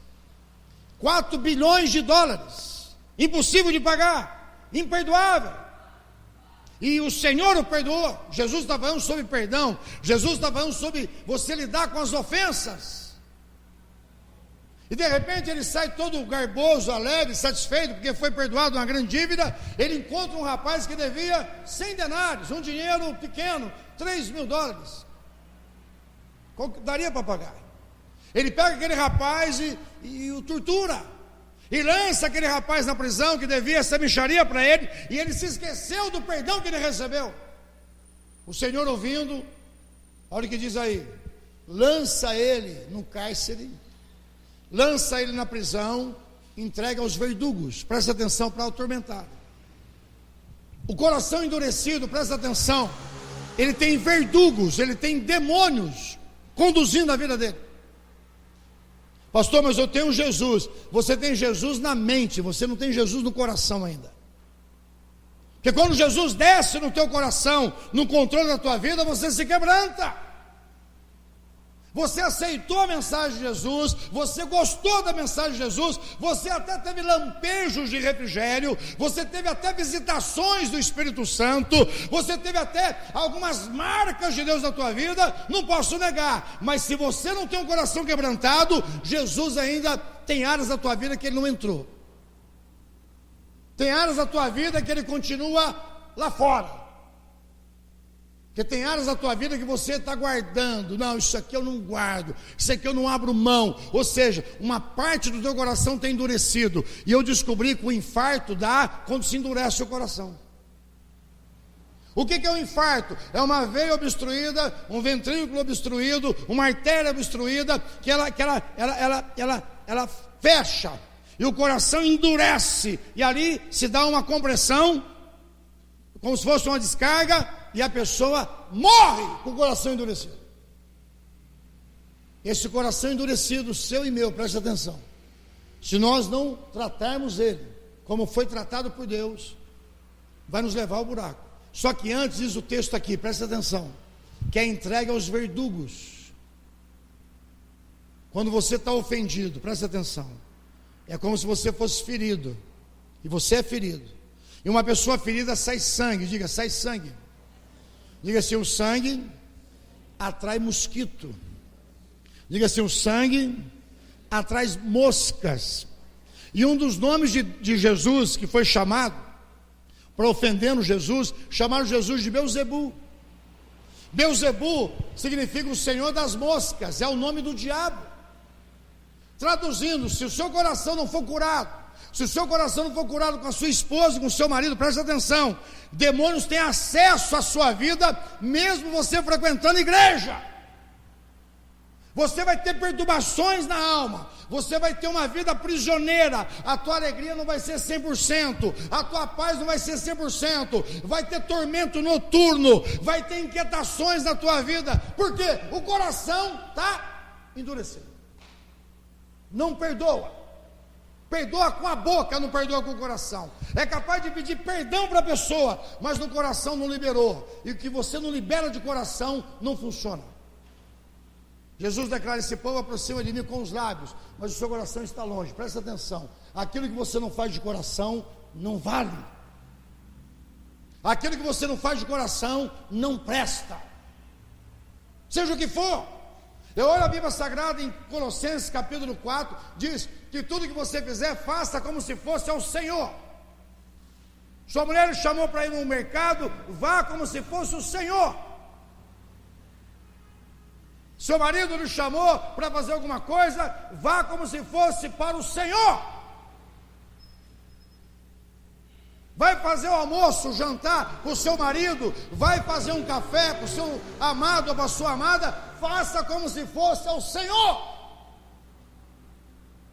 4 bilhões de dólares, impossível de pagar, imperdoável. E o Senhor o perdoou. Jesus está falando sobre perdão. Jesus está falando sobre você lidar com as ofensas. E de repente ele sai todo garboso, alegre, satisfeito, porque foi perdoado uma grande dívida. Ele encontra um rapaz que devia 100 denários, um dinheiro pequeno, $3.000. Daria para pagar. Ele pega aquele rapaz e o tortura. E lança aquele rapaz na prisão que devia essa mixaria para ele. E ele se esqueceu do perdão que ele recebeu. O Senhor ouvindo, olha o que diz aí: lança ele no cárcere, lança ele na prisão, entrega aos verdugos. Presta atenção, para atormentar. O coração endurecido, presta atenção, ele tem verdugos, ele tem demônios conduzindo a vida dele. Pastor, mas eu tenho Jesus. Você tem Jesus na mente, você não tem Jesus no coração ainda. Porque quando Jesus desce no teu coração, no controle da tua vida, você se quebranta. Você aceitou a mensagem de Jesus, você gostou da mensagem de Jesus, você até teve lampejos de refrigério, você teve até visitações do Espírito Santo, você teve até algumas marcas de Deus na tua vida, não posso negar, mas se você não tem um coração quebrantado, Jesus ainda tem áreas da tua vida que ele não entrou, tem áreas da tua vida que ele continua lá fora. Porque tem áreas da tua vida que você está guardando. Não, isso aqui eu não guardo, isso aqui eu não abro mão. Ou seja, uma parte do teu coração tem endurecido. E eu descobri que o infarto dá quando se endurece o coração. O que é um infarto? É uma veia obstruída, um ventrículo obstruído, uma artéria obstruída, que ela fecha, e o coração endurece, e ali se dá uma compressão, como se fosse uma descarga, e a pessoa morre com o coração endurecido. Esse coração endurecido, seu e meu, preste atenção, se nós não tratarmos ele como foi tratado por Deus, vai nos levar ao buraco. Só que antes diz o texto aqui, preste atenção, que é entregue aos verdugos. Quando você está ofendido, preste atenção, é como se você fosse ferido, e você é ferido, e uma pessoa ferida sai sangue. Diga, sai sangue. Diga assim, o sangue atrai mosquito. Diga assim, o sangue atrai moscas. E um dos nomes de Jesus que foi chamado, para ofendendo Jesus, chamaram Jesus de Belzebu. Belzebu significa o Senhor das moscas, é o nome do diabo. Traduzindo, se o seu coração não for curado, se o seu coração não for curado com a sua esposa e com o seu marido, presta atenção, demônios têm acesso à sua vida, mesmo você frequentando igreja. Você vai ter perturbações na alma, você vai ter uma vida prisioneira, a tua alegria não vai ser 100%, a tua paz não vai ser 100%, vai ter tormento noturno, vai ter inquietações na tua vida, porque o coração está endurecido, não perdoa. Perdoa com a boca, não perdoa com o coração. É capaz de pedir perdão para a pessoa, mas no coração não liberou. E o que você não libera de coração não funciona. Jesus declara: esse povo aproxima de mim com os lábios, mas o seu coração está longe. Presta atenção, aquilo que você não faz de coração não vale. Aquilo que você não faz de coração não presta. Seja o que for. Eu olho a Bíblia Sagrada em Colossenses capítulo 4, diz que tudo que você fizer, faça como se fosse ao Senhor. Sua mulher lhe chamou para ir no mercado, vá como se fosse o Senhor. Seu marido lhe chamou para fazer alguma coisa, vá como se fosse para o Senhor. Vai fazer o almoço, o jantar com o seu marido, vai fazer um café com o seu amado ou com a sua amada, faça como se fosse ao Senhor,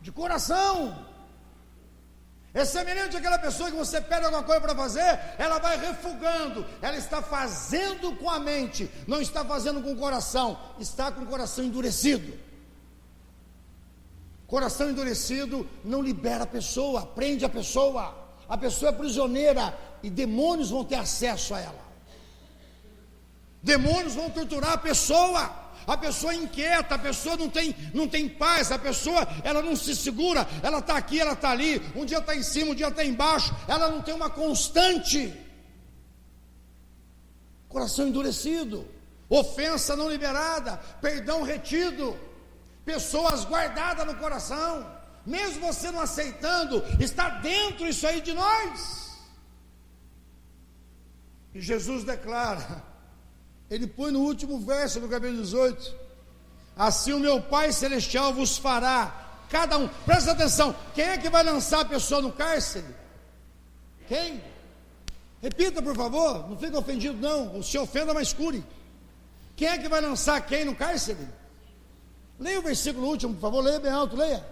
de coração. É semelhante àquela pessoa que você pede alguma coisa para fazer, ela vai refugando, ela está fazendo com a mente, não está fazendo com o coração, está com o coração endurecido. Coração endurecido não libera a pessoa, prende a pessoa é prisioneira e demônios vão ter acesso a ela. Demônios vão torturar a pessoa é inquieta, a pessoa não tem paz, a pessoa ela não se segura, ela está aqui, ela está ali, um dia está em cima, um dia está embaixo, ela não tem uma constante. Coração endurecido, ofensa não liberada, perdão retido, pessoas guardadas no coração, mesmo você não aceitando, está dentro isso aí de nós. E Jesus declara, ele põe no último verso do capítulo 18, assim o meu Pai Celestial vos fará, cada um, presta atenção, quem é que vai lançar a pessoa no cárcere? Quem? Repita por favor, não fica ofendido não, se ofenda mas cure. Quem é que vai lançar quem no cárcere? Leia o versículo último por favor, leia bem alto, leia.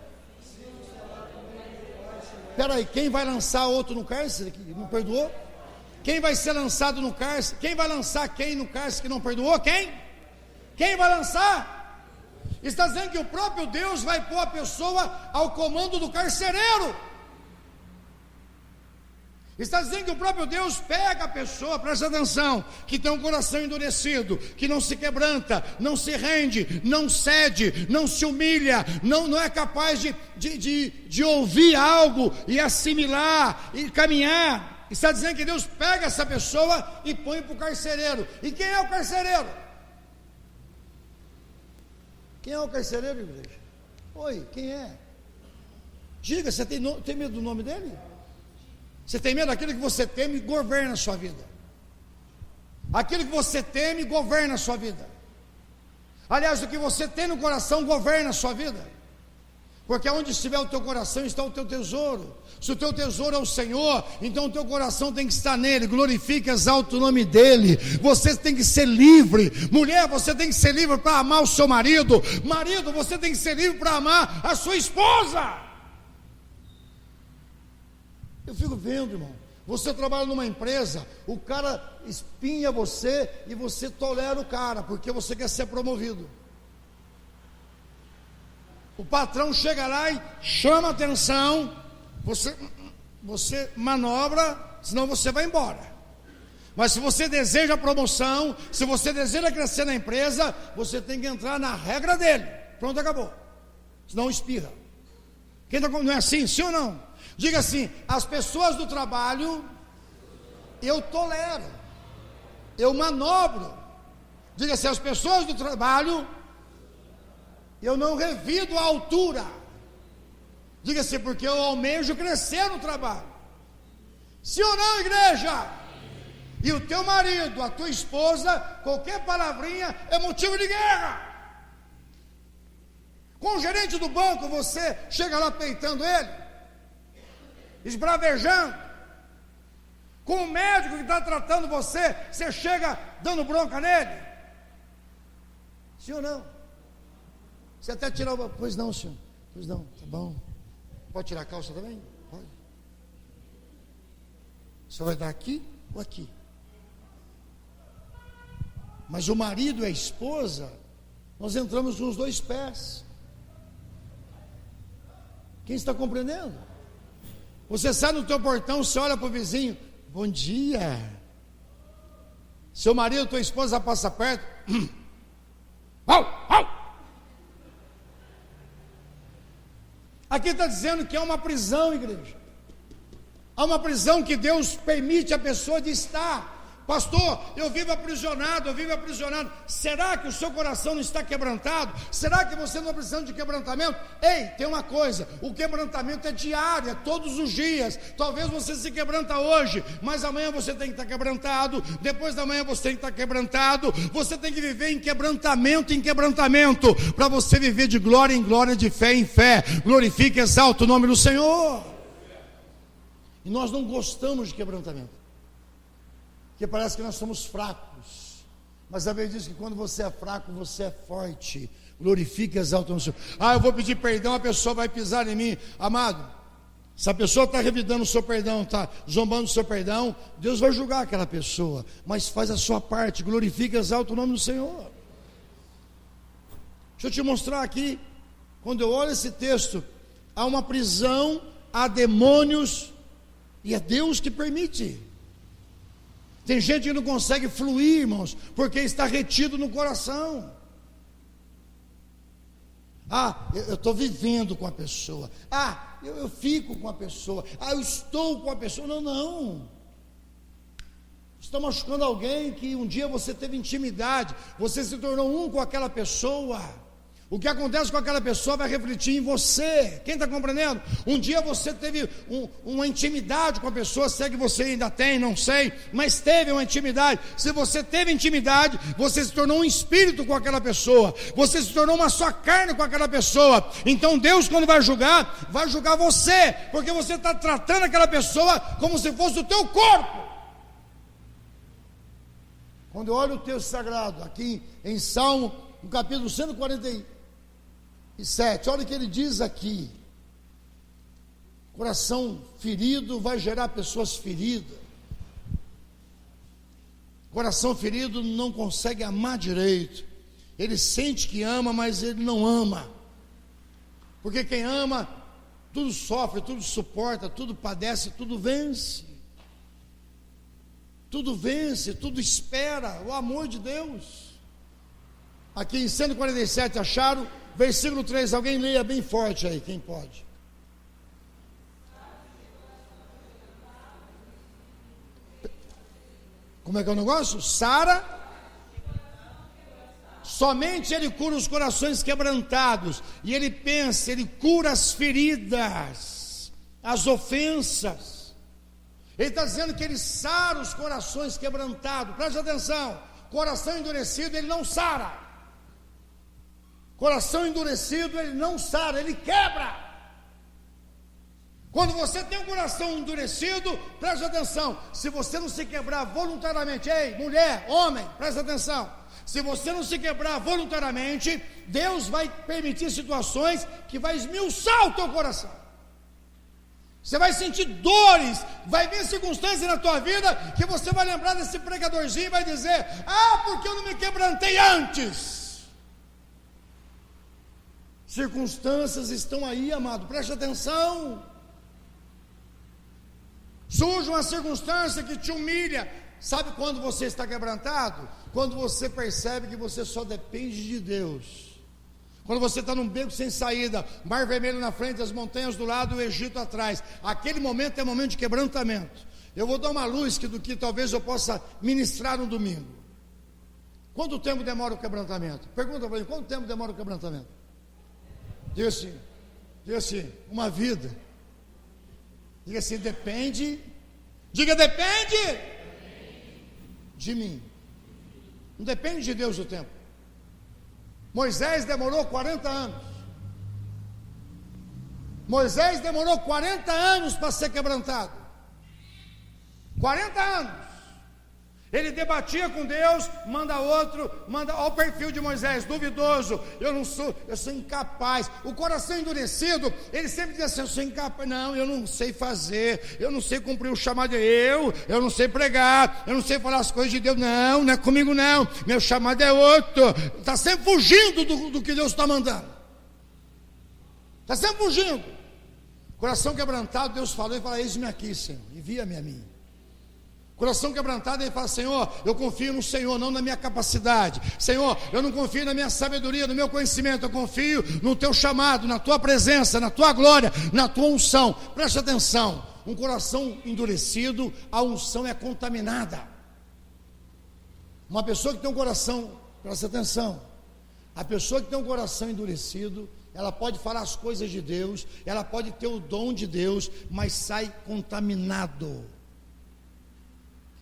Espera aí, quem vai lançar outro no cárcere que não perdoou? Quem vai ser lançado no cárcere? Quem vai lançar quem no cárcere que não perdoou? Quem? Quem vai lançar? Está dizendo que o próprio Deus vai pôr a pessoa ao comando do carcereiro. Está dizendo que o próprio Deus pega a pessoa, presta atenção, que tem um coração endurecido, que não se quebranta, não se rende, não cede, não se humilha, não é capaz de ouvir algo e assimilar e caminhar. Está dizendo que Deus pega essa pessoa e põe para o carcereiro. E quem é o carcereiro? Quem é o carcereiro, igreja? Oi, quem é? Diga, você tem medo do nome dele? Você tem medo daquilo que você teme, governa a sua vida. Aquilo que você teme, governa a sua vida. Aliás, o que você tem no coração, governa a sua vida. Porque onde estiver o teu coração, está o teu tesouro. Se o teu tesouro é o Senhor, então o teu coração tem que estar nele. Glorifique, exalta o nome dele. Você tem que ser livre. Mulher, você tem que ser livre para amar o seu marido. Marido, você tem que ser livre para amar a sua esposa. Eu fico vendo, irmão, você trabalha numa empresa, o cara espinha você e você tolera o cara, porque você quer ser promovido. O patrão chega lá e chama a atenção, você manobra, senão você vai embora. Mas se você deseja promoção, se você deseja crescer na empresa, você tem que entrar na regra dele. Pronto, acabou. Senão espirra. Não é assim, sim ou não? Diga assim, as pessoas do trabalho, eu tolero, eu manobro. Diga assim, as pessoas do trabalho, eu não revido a altura. Diga assim, porque eu almejo crescer no trabalho. Sim ou não, igreja? E o teu marido, a tua esposa, qualquer palavrinha é motivo de guerra. Com o gerente do banco, você chega lá peitando ele, esbravejando. Com o médico que está tratando você, você chega dando bronca nele. Sim ou não? Você até tirar o... Pois não, senhor. Pois não, tá bom. Pode tirar a calça também? Pode. Você vai dar aqui ou aqui? Mas o marido e a esposa, nós entramos com os dois pés. Quem está compreendendo? Você sai no teu portão, você olha para o vizinho, bom dia. Seu marido, tua esposa passa perto, au, au. Aqui está dizendo que é uma prisão, igreja. Há uma prisão que Deus permite a pessoa de estar. Pastor, eu vivo aprisionado. Será que o seu coração não está quebrantado? Será que você não está precisando de quebrantamento? Ei, tem uma coisa, o quebrantamento é diário, é todos os dias. Talvez você se quebranta hoje, mas amanhã você tem que estar quebrantado, depois da manhã você tem que estar quebrantado. Você tem que viver em quebrantamento, para você viver de glória em glória, de fé em fé. Glorifique, exalta o nome do Senhor. E nós não gostamos de quebrantamento, porque parece que nós somos fracos. Mas a Bíblia diz que quando você é fraco, você é forte. Glorifique, exalta o Senhor. Eu vou pedir perdão, a pessoa vai pisar em mim. Amado, se a pessoa está revidando o seu perdão, está zombando o seu perdão, Deus vai julgar aquela pessoa. Mas faz a sua parte. Glorifique, exalta o nome do Senhor. Deixa eu te mostrar aqui. Quando eu olho esse texto, há uma prisão, há demônios, e é Deus que permite. Tem gente que não consegue fluir, irmãos, porque está retido no coração. Eu estou vivendo com a pessoa. Eu fico com a pessoa. Eu estou com a pessoa. Não. está machucando alguém que um dia você teve intimidade, você se tornou um com aquela pessoa. O que acontece com aquela pessoa vai refletir em você. Quem está compreendendo? Um dia você teve uma intimidade com a pessoa, se é que você ainda tem, não sei, mas teve uma intimidade. Se você teve intimidade, você se tornou um espírito com aquela pessoa, você se tornou uma só carne com aquela pessoa. Então Deus, quando vai julgar você, porque você está tratando aquela pessoa como se fosse o teu corpo. Quando eu olho o texto sagrado, aqui em Salmo, no capítulo 147, olha o que ele diz aqui: coração ferido vai gerar pessoas feridas. Coração ferido não consegue amar direito. Ele sente que ama, mas ele não ama. Porque quem ama, tudo sofre, tudo suporta, tudo padece, tudo vence. Tudo vence, tudo espera o amor de Deus. Aqui em 147 acharam? Versículo 3, alguém leia bem forte aí, quem pode? Como é que é o negócio? Sara, somente ele cura os corações quebrantados, e ele pensa, ele cura as feridas, as ofensas. Ele está dizendo que ele sara os corações quebrantados. Preste atenção, coração endurecido ele não sara. Coração endurecido ele não sara, ele quebra. Quando você tem um coração endurecido, preste atenção, se você não se quebrar voluntariamente, ei, mulher, homem, preste atenção, se você não se quebrar voluntariamente, Deus vai permitir situações que vai esmiuçar o teu coração. Você vai sentir dores, vai vir circunstâncias na tua vida que você vai lembrar desse pregadorzinho e vai dizer: porque eu não me quebrantei antes. Circunstâncias estão aí, amado, preste atenção. Surge uma circunstância que te humilha. Sabe quando você está quebrantado? Quando você percebe que você só depende de Deus. Quando você está num beco sem saída, mar vermelho na frente, as montanhas do lado, o Egito atrás. Aquele momento é momento de quebrantamento. Eu vou dar uma luz do que talvez eu possa ministrar no domingo. Quanto tempo demora o quebrantamento? Pergunta para mim, quanto tempo demora o quebrantamento? Diga assim, uma vida. Diga assim, depende. Diga, depende de mim. Não depende de Deus o tempo. Moisés demorou 40 anos. Moisés demorou 40 anos para ser quebrantado. 40 anos. Ele debatia com Deus, manda outro, olha o perfil de Moisés, duvidoso, eu sou incapaz. O coração endurecido, ele sempre diz assim: eu sou incapaz, não, eu não sei fazer, eu não sei cumprir o chamado, eu não sei pregar, eu não sei falar as coisas de Deus, não é comigo não, meu chamado é outro. Está sempre fugindo do que Deus está mandando, está sempre fugindo. Coração quebrantado, Deus falou e fala: eis-me aqui, Senhor, envia-me a mim. Coração quebrantado, ele fala: Senhor, eu confio no Senhor, não na minha capacidade. Senhor, eu não confio na minha sabedoria, no meu conhecimento, eu confio no teu chamado, na tua presença, na tua glória, na tua unção. Preste atenção, um coração endurecido, a unção é contaminada. Uma pessoa que tem um coração, preste atenção, a pessoa que tem um coração endurecido, ela pode falar as coisas de Deus, ela pode ter o dom de Deus, mas sai contaminado.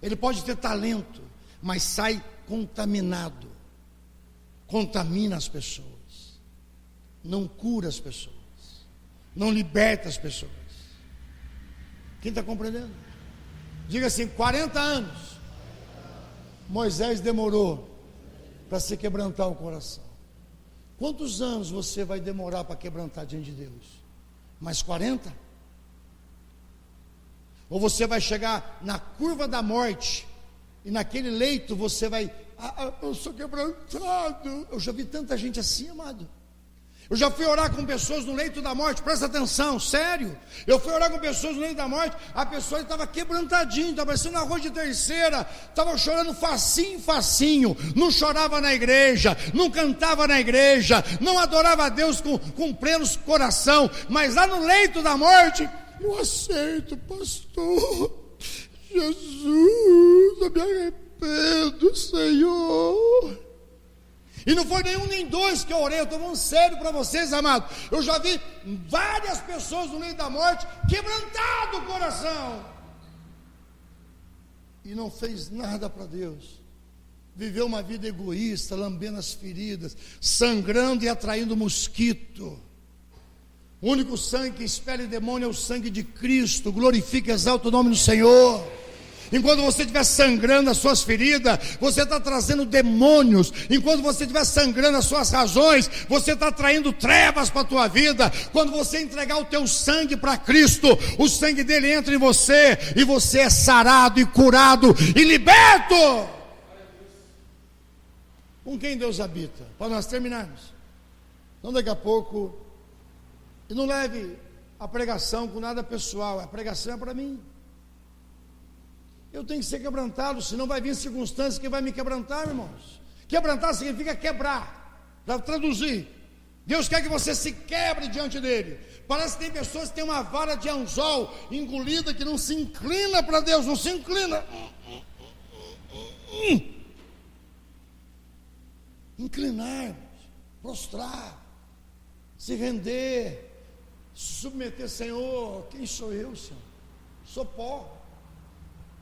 Ele pode ter talento, mas sai contaminado. Contamina as pessoas, não cura as pessoas, não liberta as pessoas. Quem está compreendendo? Diga assim: 40 anos Moisés demorou para se quebrantar o coração. Quantos anos você vai demorar para quebrantar diante de Deus? Mais 40? Ou você vai chegar na curva da morte, e naquele leito você vai: eu sou quebrantado. Eu já vi tanta gente assim, amado. Eu já fui orar com pessoas no leito da morte, presta atenção, sério. Eu fui orar com pessoas no leito da morte, a pessoa estava quebrantadinha, estava parecendo arroz de terceira, estava chorando facinho, não chorava na igreja, não cantava na igreja, não adorava a Deus com pleno coração, mas lá no leito da morte: eu aceito, pastor, Jesus, eu me arrependo, Senhor. E não foi nenhum nem dois que eu orei, eu estou falando sério para vocês, amados. Eu já vi várias pessoas no meio da morte, quebrantado o coração, e não fez nada para Deus. Viveu uma vida egoísta, lambendo as feridas, sangrando e atraindo mosquito. O único sangue que expele demônio é o sangue de Cristo. Glorifique e exalta o nome do Senhor. Enquanto você estiver sangrando as suas feridas, você está trazendo demônios. Enquanto você estiver sangrando as suas razões, você está traindo trevas para a tua vida. Quando você entregar o teu sangue para Cristo, o sangue dele entra em você, e você é sarado e curado e liberto. Com quem Deus habita? Para nós terminarmos. Então daqui a pouco, e não leve a pregação com nada pessoal, a pregação é para mim. Eu tenho que ser quebrantado, senão vai vir circunstâncias que vai me quebrantar, irmãos. Quebrantar significa quebrar, para traduzir. Deus quer que você se quebre diante dele. Parece que tem pessoas que têm uma vara de anzol engolida, que não se inclina para Deus, não se inclina. Inclinar, prostrar, se render, se submeter. Senhor, quem sou eu, Senhor? Sou pó.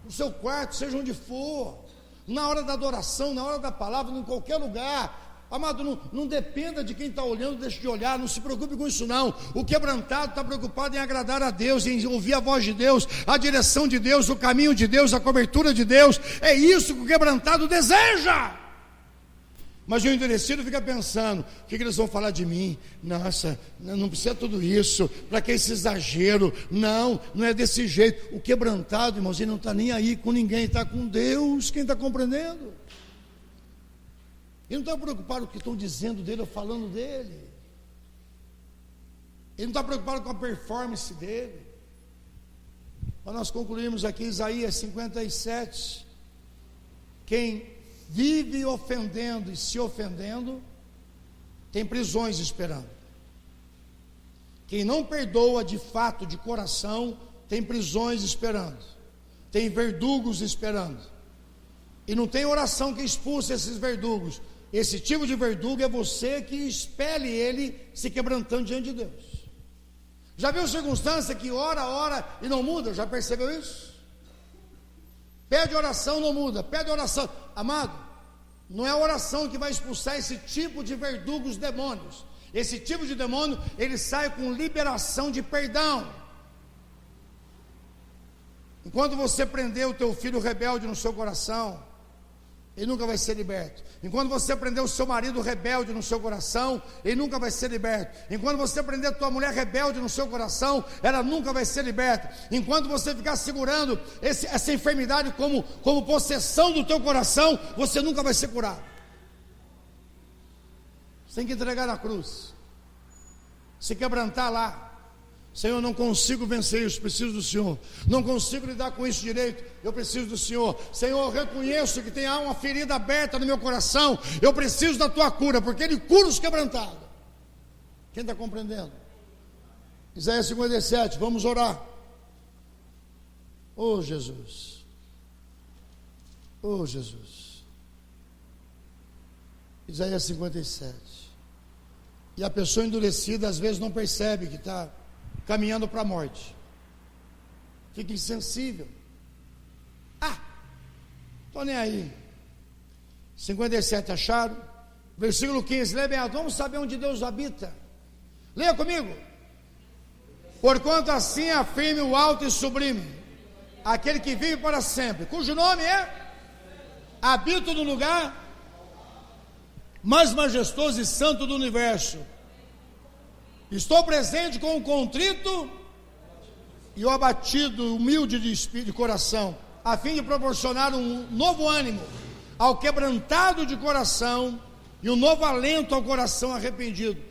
No seu quarto, seja onde for, na hora da adoração, na hora da palavra, em qualquer lugar. Amado, não dependa de quem está olhando, deixe de olhar, não se preocupe com isso não. O quebrantado está preocupado em agradar a Deus, em ouvir a voz de Deus, a direção de Deus, o caminho de Deus, a cobertura de Deus. É isso que o quebrantado deseja. Mas o endurecido fica pensando: o que eles vão falar de mim? Nossa, não precisa tudo isso, para que esse exagero? Não é desse jeito. O quebrantado, irmãos, ele não está nem aí com ninguém, está com Deus. Quem está compreendendo? Ele não está preocupado com o que estão dizendo dele ou falando dele. Ele não está preocupado com a performance dele. Para nós concluirmos aqui, Isaías 57. Quem vive ofendendo e se ofendendo, tem prisões esperando. Quem não perdoa de fato, de coração, tem prisões esperando, tem verdugos esperando. E não tem oração que expulse esses verdugos. Esse tipo de verdugo é você que expele ele se quebrantando diante de Deus. Já viu circunstância que ora e não muda? Já percebeu isso? Pede oração, não muda. Pede oração. Amado, não é a oração que vai expulsar esse tipo de verdugos demônios. Esse tipo de demônio, ele sai com liberação de perdão. Enquanto você prender o teu filho rebelde no seu coração, ele nunca vai ser liberto. Enquanto você prender o seu marido rebelde no seu coração, ele nunca vai ser liberto. Enquanto você prender a tua mulher rebelde no seu coração, ela nunca vai ser liberta. Enquanto você ficar segurando essa enfermidade como possessão do teu coração, você nunca vai ser curado. Você tem que entregar na cruz, se quebrantar lá. Senhor, não consigo vencer isso, preciso do Senhor. Não consigo lidar com isso direito, eu preciso do Senhor. Senhor, eu reconheço que tem uma ferida aberta no meu coração, eu preciso da tua cura, porque Ele cura os quebrantados. Quem está compreendendo? Isaías 57, vamos orar. Oh Jesus, oh Jesus. Isaías 57. E a pessoa endurecida às vezes não percebe que está caminhando para a morte. Fica insensível. Estou nem aí. 57, acharam? Versículo 15, leia bem alto. Vamos saber onde Deus habita. Leia comigo. Porquanto assim afirme o alto e sublime, aquele que vive para sempre, cujo nome é: habito no lugar mais majestoso e santo do universo. Estou presente com o contrito e o abatido, humilde de espírito, de coração, a fim de proporcionar um novo ânimo ao quebrantado de coração e um novo alento ao coração arrependido.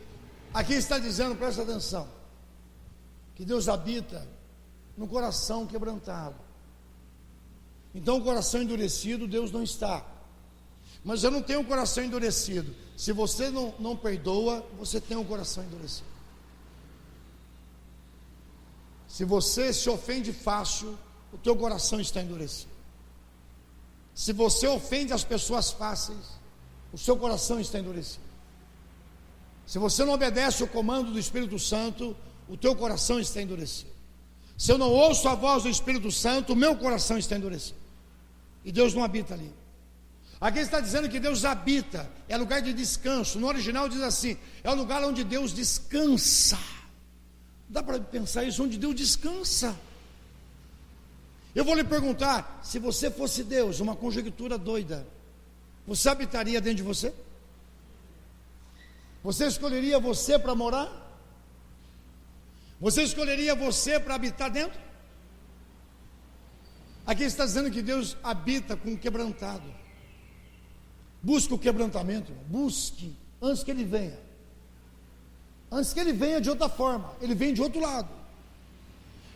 Aqui está dizendo, presta atenção, que Deus habita no coração quebrantado. Então o coração endurecido, Deus não está. Mas eu não tenho um coração endurecido. Se você não perdoa, você tem um coração endurecido. Se você se ofende fácil, o teu coração está endurecido. Se você ofende as pessoas fáceis, o seu coração está endurecido. Se você não obedece o comando do Espírito Santo, o teu coração está endurecido. Se eu não ouço a voz do Espírito Santo, o meu coração está endurecido. E Deus não habita ali. Aqui está dizendo que Deus habita, é lugar de descanso. No original diz assim, é o lugar onde Deus descansa. Dá para pensar isso, onde Deus descansa. Eu vou lhe perguntar, se você fosse Deus, uma conjectura doida, você habitaria dentro de você? Você escolheria você para morar? Você escolheria você para habitar dentro? Aqui está dizendo que Deus habita com o quebrantado. Busque o quebrantamento, irmão. Busque antes que ele venha. Antes que ele venha de outra forma, ele vem de outro lado.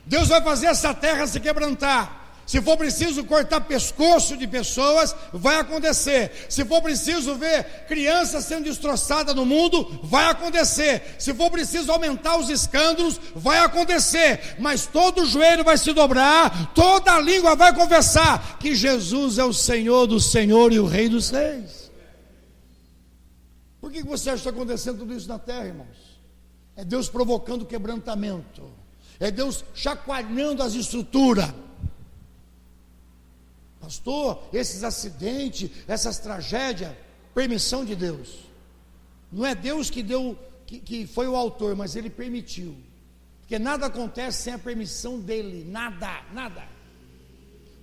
Deus vai fazer essa terra se quebrantar. Se for preciso cortar pescoço de pessoas, vai acontecer. Se for preciso ver crianças sendo destroçadas no mundo, vai acontecer. Se for preciso aumentar os escândalos, vai acontecer. Mas todo joelho vai se dobrar, toda língua vai confessar que Jesus é o Senhor do Senhor e o Rei dos Reis. Por que você acha que está acontecendo tudo isso na terra, irmãos? É Deus provocando quebrantamento. É Deus chacoalhando as estruturas. Pastor, esses acidentes, essas tragédias, permissão de Deus. Não é Deus que deu, que foi o autor, mas Ele permitiu. Porque nada acontece sem a permissão dEle, nada.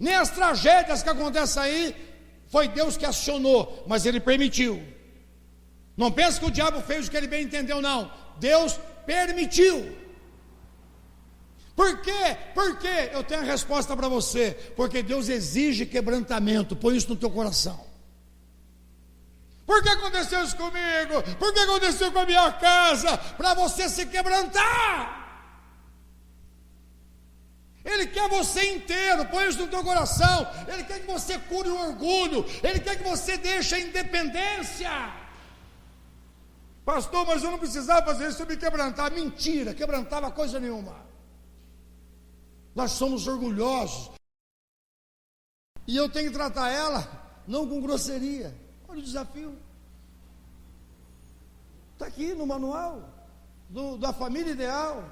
Nem as tragédias que acontecem aí, foi Deus que acionou, mas Ele permitiu. Não pense que o diabo fez o que ele bem entendeu, não. Deus permitiu. Por quê? Porque eu tenho a resposta para você. Porque Deus exige quebrantamento. Põe isso no teu coração. Por que aconteceu isso comigo? Por que aconteceu com a minha casa? Para você se quebrantar. Ele quer você inteiro. Põe isso no teu coração. Ele quer que você cure o orgulho. Ele quer que você deixe a independência. Pastor, mas eu não precisava fazer isso, eu me quebrantar. Mentira, quebrantava coisa nenhuma. Nós somos orgulhosos. E eu tenho que tratar ela não com grosseria. Olha o desafio. Está aqui no manual da família ideal.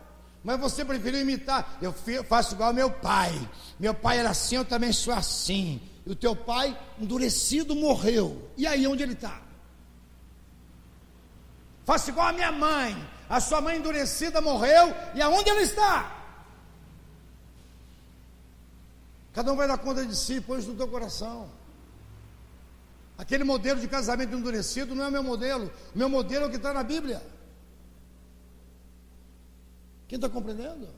Mas você preferiu imitar. Eu faço igual ao meu pai. Meu pai era assim, eu também sou assim. E o teu pai, endurecido, morreu. E aí, onde ele está? Faça igual a minha mãe. A sua mãe endurecida morreu. E aonde ela está? Cada um vai dar conta de si. Põe isso no teu coração. Aquele modelo de casamento endurecido não é o meu modelo. O meu modelo é o que está na Bíblia. Quem está compreendendo?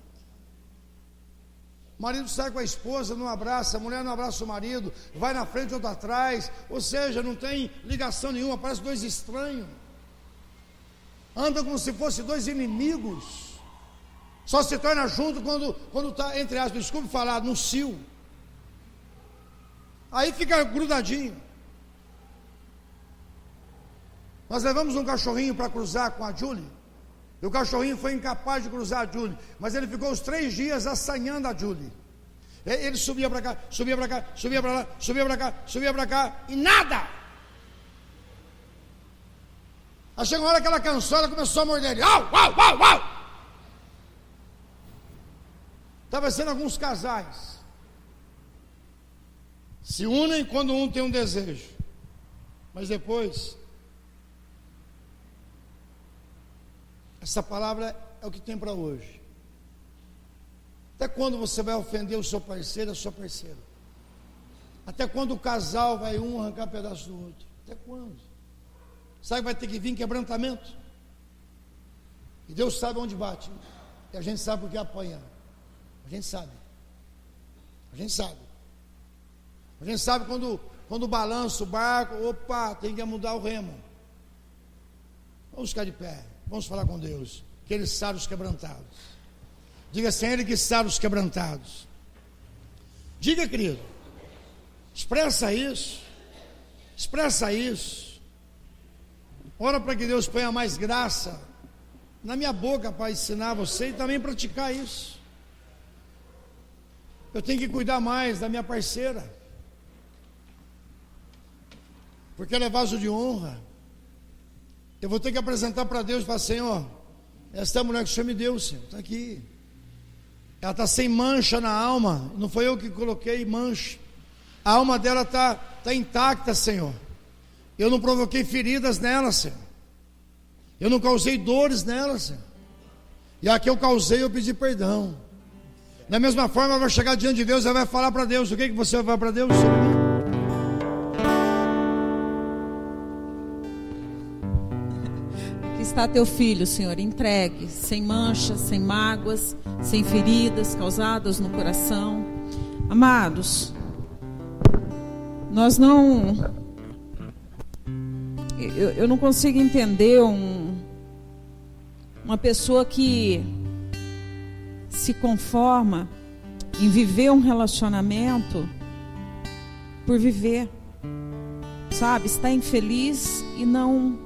O marido sai com a esposa, não abraça, a mulher não abraça o marido, vai na frente, outro atrás. Ou seja, não tem ligação nenhuma, parece dois estranhos. Andam como se fossem dois inimigos. Só se torna junto quando está, entre aspas, desculpe falar, no cio. Aí fica grudadinho. Nós levamos um cachorrinho para cruzar com a Julie. E o cachorrinho foi incapaz de cruzar a Julie. Mas ele ficou os 3 dias assanhando a Julie. Ele subia para cá, subia para cá, subia para lá, subia para cá, subia para cá. E nada. Aí chegou uma hora que ela cansou, ela começou a morder ele. Au, au, au, au. Estava sendo alguns casais. Se unem quando um tem um desejo. Mas depois... Essa palavra é o que tem para hoje. Até quando você vai ofender o seu parceiro, a sua parceira? Até quando o casal vai um arrancar pedaço do outro? Até quando? Sabe que vai ter que vir quebrantamento? E Deus sabe onde bate. E a gente sabe porque apanha. A gente sabe. A gente sabe. A gente sabe quando balança o barco, opa, tem que mudar o remo. Vamos ficar de pé. Vamos falar com Deus, que Ele sabe os quebrantados. Diga assim, Ele que sabe os quebrantados. Diga, querido, expressa isso. Expressa isso. Ora para que Deus ponha mais graça na minha boca para ensinar você e também praticar isso. Eu tenho que cuidar mais da minha parceira, porque ela é vaso de honra. Eu vou ter que apresentar para Deus e falar: Senhor, esta mulher que o Senhor me deu, Senhor, está aqui. Ela está sem mancha na alma. Não foi eu que coloquei mancha. A alma dela está intacta, Senhor. Eu não provoquei feridas nela, Senhor. Eu não causei dores nela, Senhor. E a que eu causei, eu pedi perdão. Da mesma forma, ela vai chegar diante de Deus e vai falar para Deus. O que você vai falar para Deus sobre mim? Aqui está teu filho, Senhor, entregue, sem manchas, sem mágoas, sem feridas causadas no coração. Amados, nós não... Eu não consigo entender uma pessoa que se conforma em viver um relacionamento por viver, sabe? Está infeliz e não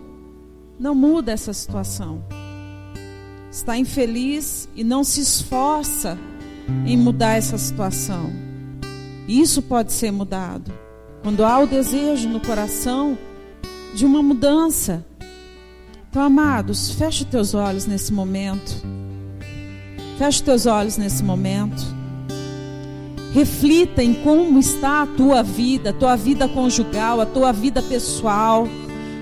muda essa situação. Está infeliz e não se esforça em mudar essa situação. Isso pode ser mudado quando há o desejo no coração de uma mudança. Então, amados, feche os teus olhos nesse momento. Feche os teus olhos nesse momento. Reflita em como está a tua vida conjugal, a tua vida pessoal.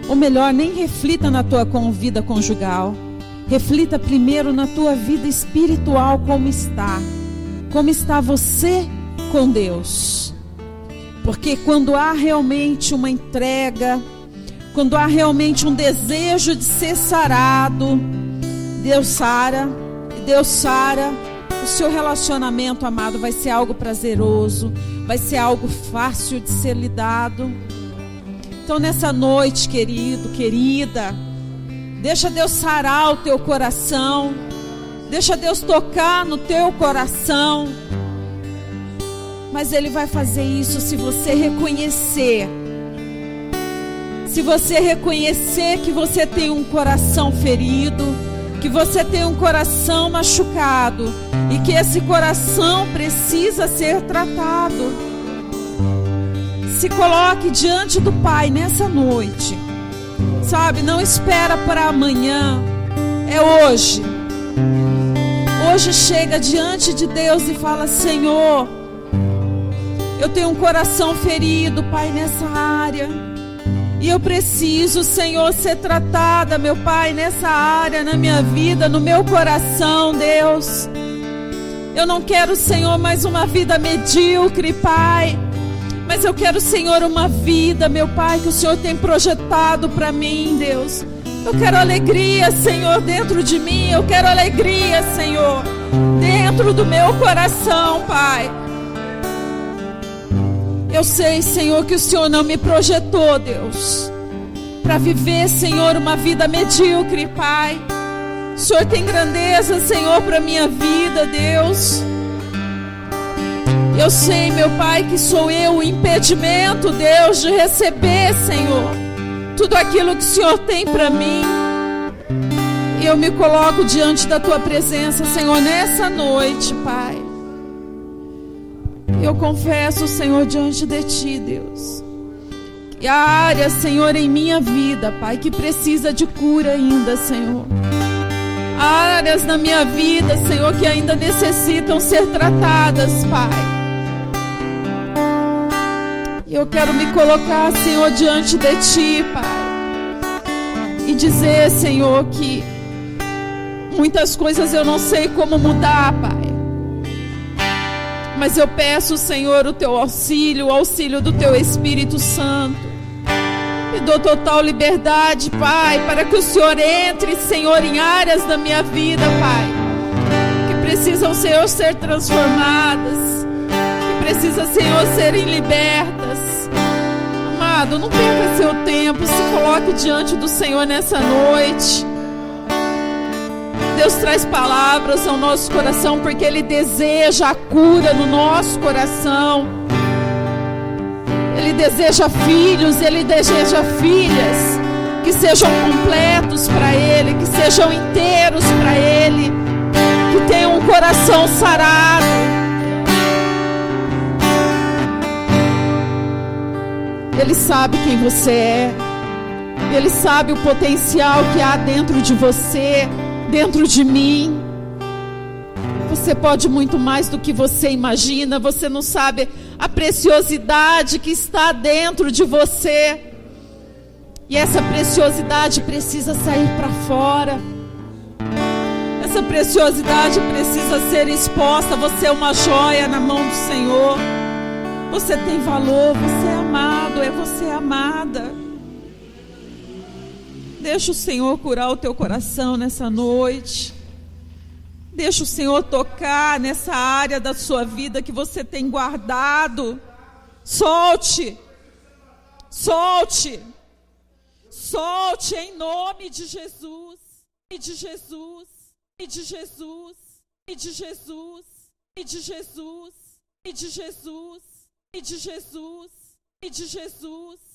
Ou melhor, nem reflita na tua vida conjugal. Reflita primeiro na tua vida espiritual, como está. Como está você com Deus. Porque quando há realmente uma entrega, quando há realmente um desejo de ser sarado, Deus sara, o seu relacionamento, amado, vai ser algo prazeroso, vai ser algo fácil de ser lidado. Então, nessa noite, querido, querida, deixa Deus sarar o teu coração, deixa Deus tocar no teu coração, mas Ele vai fazer isso se você reconhecer. Se você reconhecer que você tem um coração ferido, que você tem um coração machucado e que esse coração precisa ser tratado. Se coloque diante do Pai nessa noite, sabe? Não espera para amanhã, é hoje. Hoje chega diante de Deus e fala: Senhor, eu tenho um coração ferido, Pai, nessa área. E eu preciso, Senhor, ser tratada, meu Pai, nessa área, na minha vida, no meu coração, Deus. Eu não quero, Senhor, mais uma vida medíocre, Pai. Mas eu quero, Senhor, uma vida, meu Pai, que o Senhor tem projetado para mim, Deus. Eu quero alegria, Senhor, dentro de mim. Eu quero alegria, Senhor, dentro do meu coração, Pai. Eu sei, Senhor, que o Senhor não me projetou, Deus, para viver, Senhor, uma vida medíocre, Pai. O Senhor tem grandeza, Senhor, para minha vida, Deus. Eu sei, meu Pai, que sou eu o impedimento, Deus, de receber, Senhor, tudo aquilo que o Senhor tem para mim. E eu me coloco diante da Tua presença, Senhor, nessa noite, Pai. Eu confesso, Senhor, diante de Ti, Deus, que há áreas, Senhor, em minha vida, Pai, que precisa de cura ainda, Senhor. Há áreas na minha vida, Senhor, que ainda necessitam ser tratadas, Pai. E eu quero me colocar, Senhor, diante de Ti, Pai, e dizer, Senhor, que muitas coisas eu não sei como mudar, Pai. Mas eu peço, Senhor, o Teu auxílio, o auxílio do Teu Espírito Santo. E dou total liberdade, Pai, para que o Senhor entre, Senhor, em áreas da minha vida, Pai, que precisam, Senhor, ser transformadas, que precisam, Senhor, serem libertas. Amado, não perca seu tempo, se coloque diante do Senhor nessa noite. Deus traz palavras ao nosso coração, porque Ele deseja a cura no nosso coração. Ele deseja filhos, Ele deseja filhas que sejam completos para Ele, que sejam inteiros para Ele, que tenham um coração sarado. Ele sabe quem você é. Ele sabe o potencial que há dentro de você, dentro de mim. Você pode muito mais do que você imagina. Você não sabe a preciosidade que está dentro de você. E essa preciosidade precisa sair para fora. Essa preciosidade precisa ser exposta. Você é uma joia na mão do Senhor. Você tem valor, você é amado, você é amada. Deixa o Senhor curar o teu coração nessa noite. Deixa o Senhor tocar nessa área da sua vida que você tem guardado. Solte. Solte. Solte em nome de Jesus. De Jesus. De Jesus. De Jesus. De Jesus. De Jesus. De Jesus. De Jesus.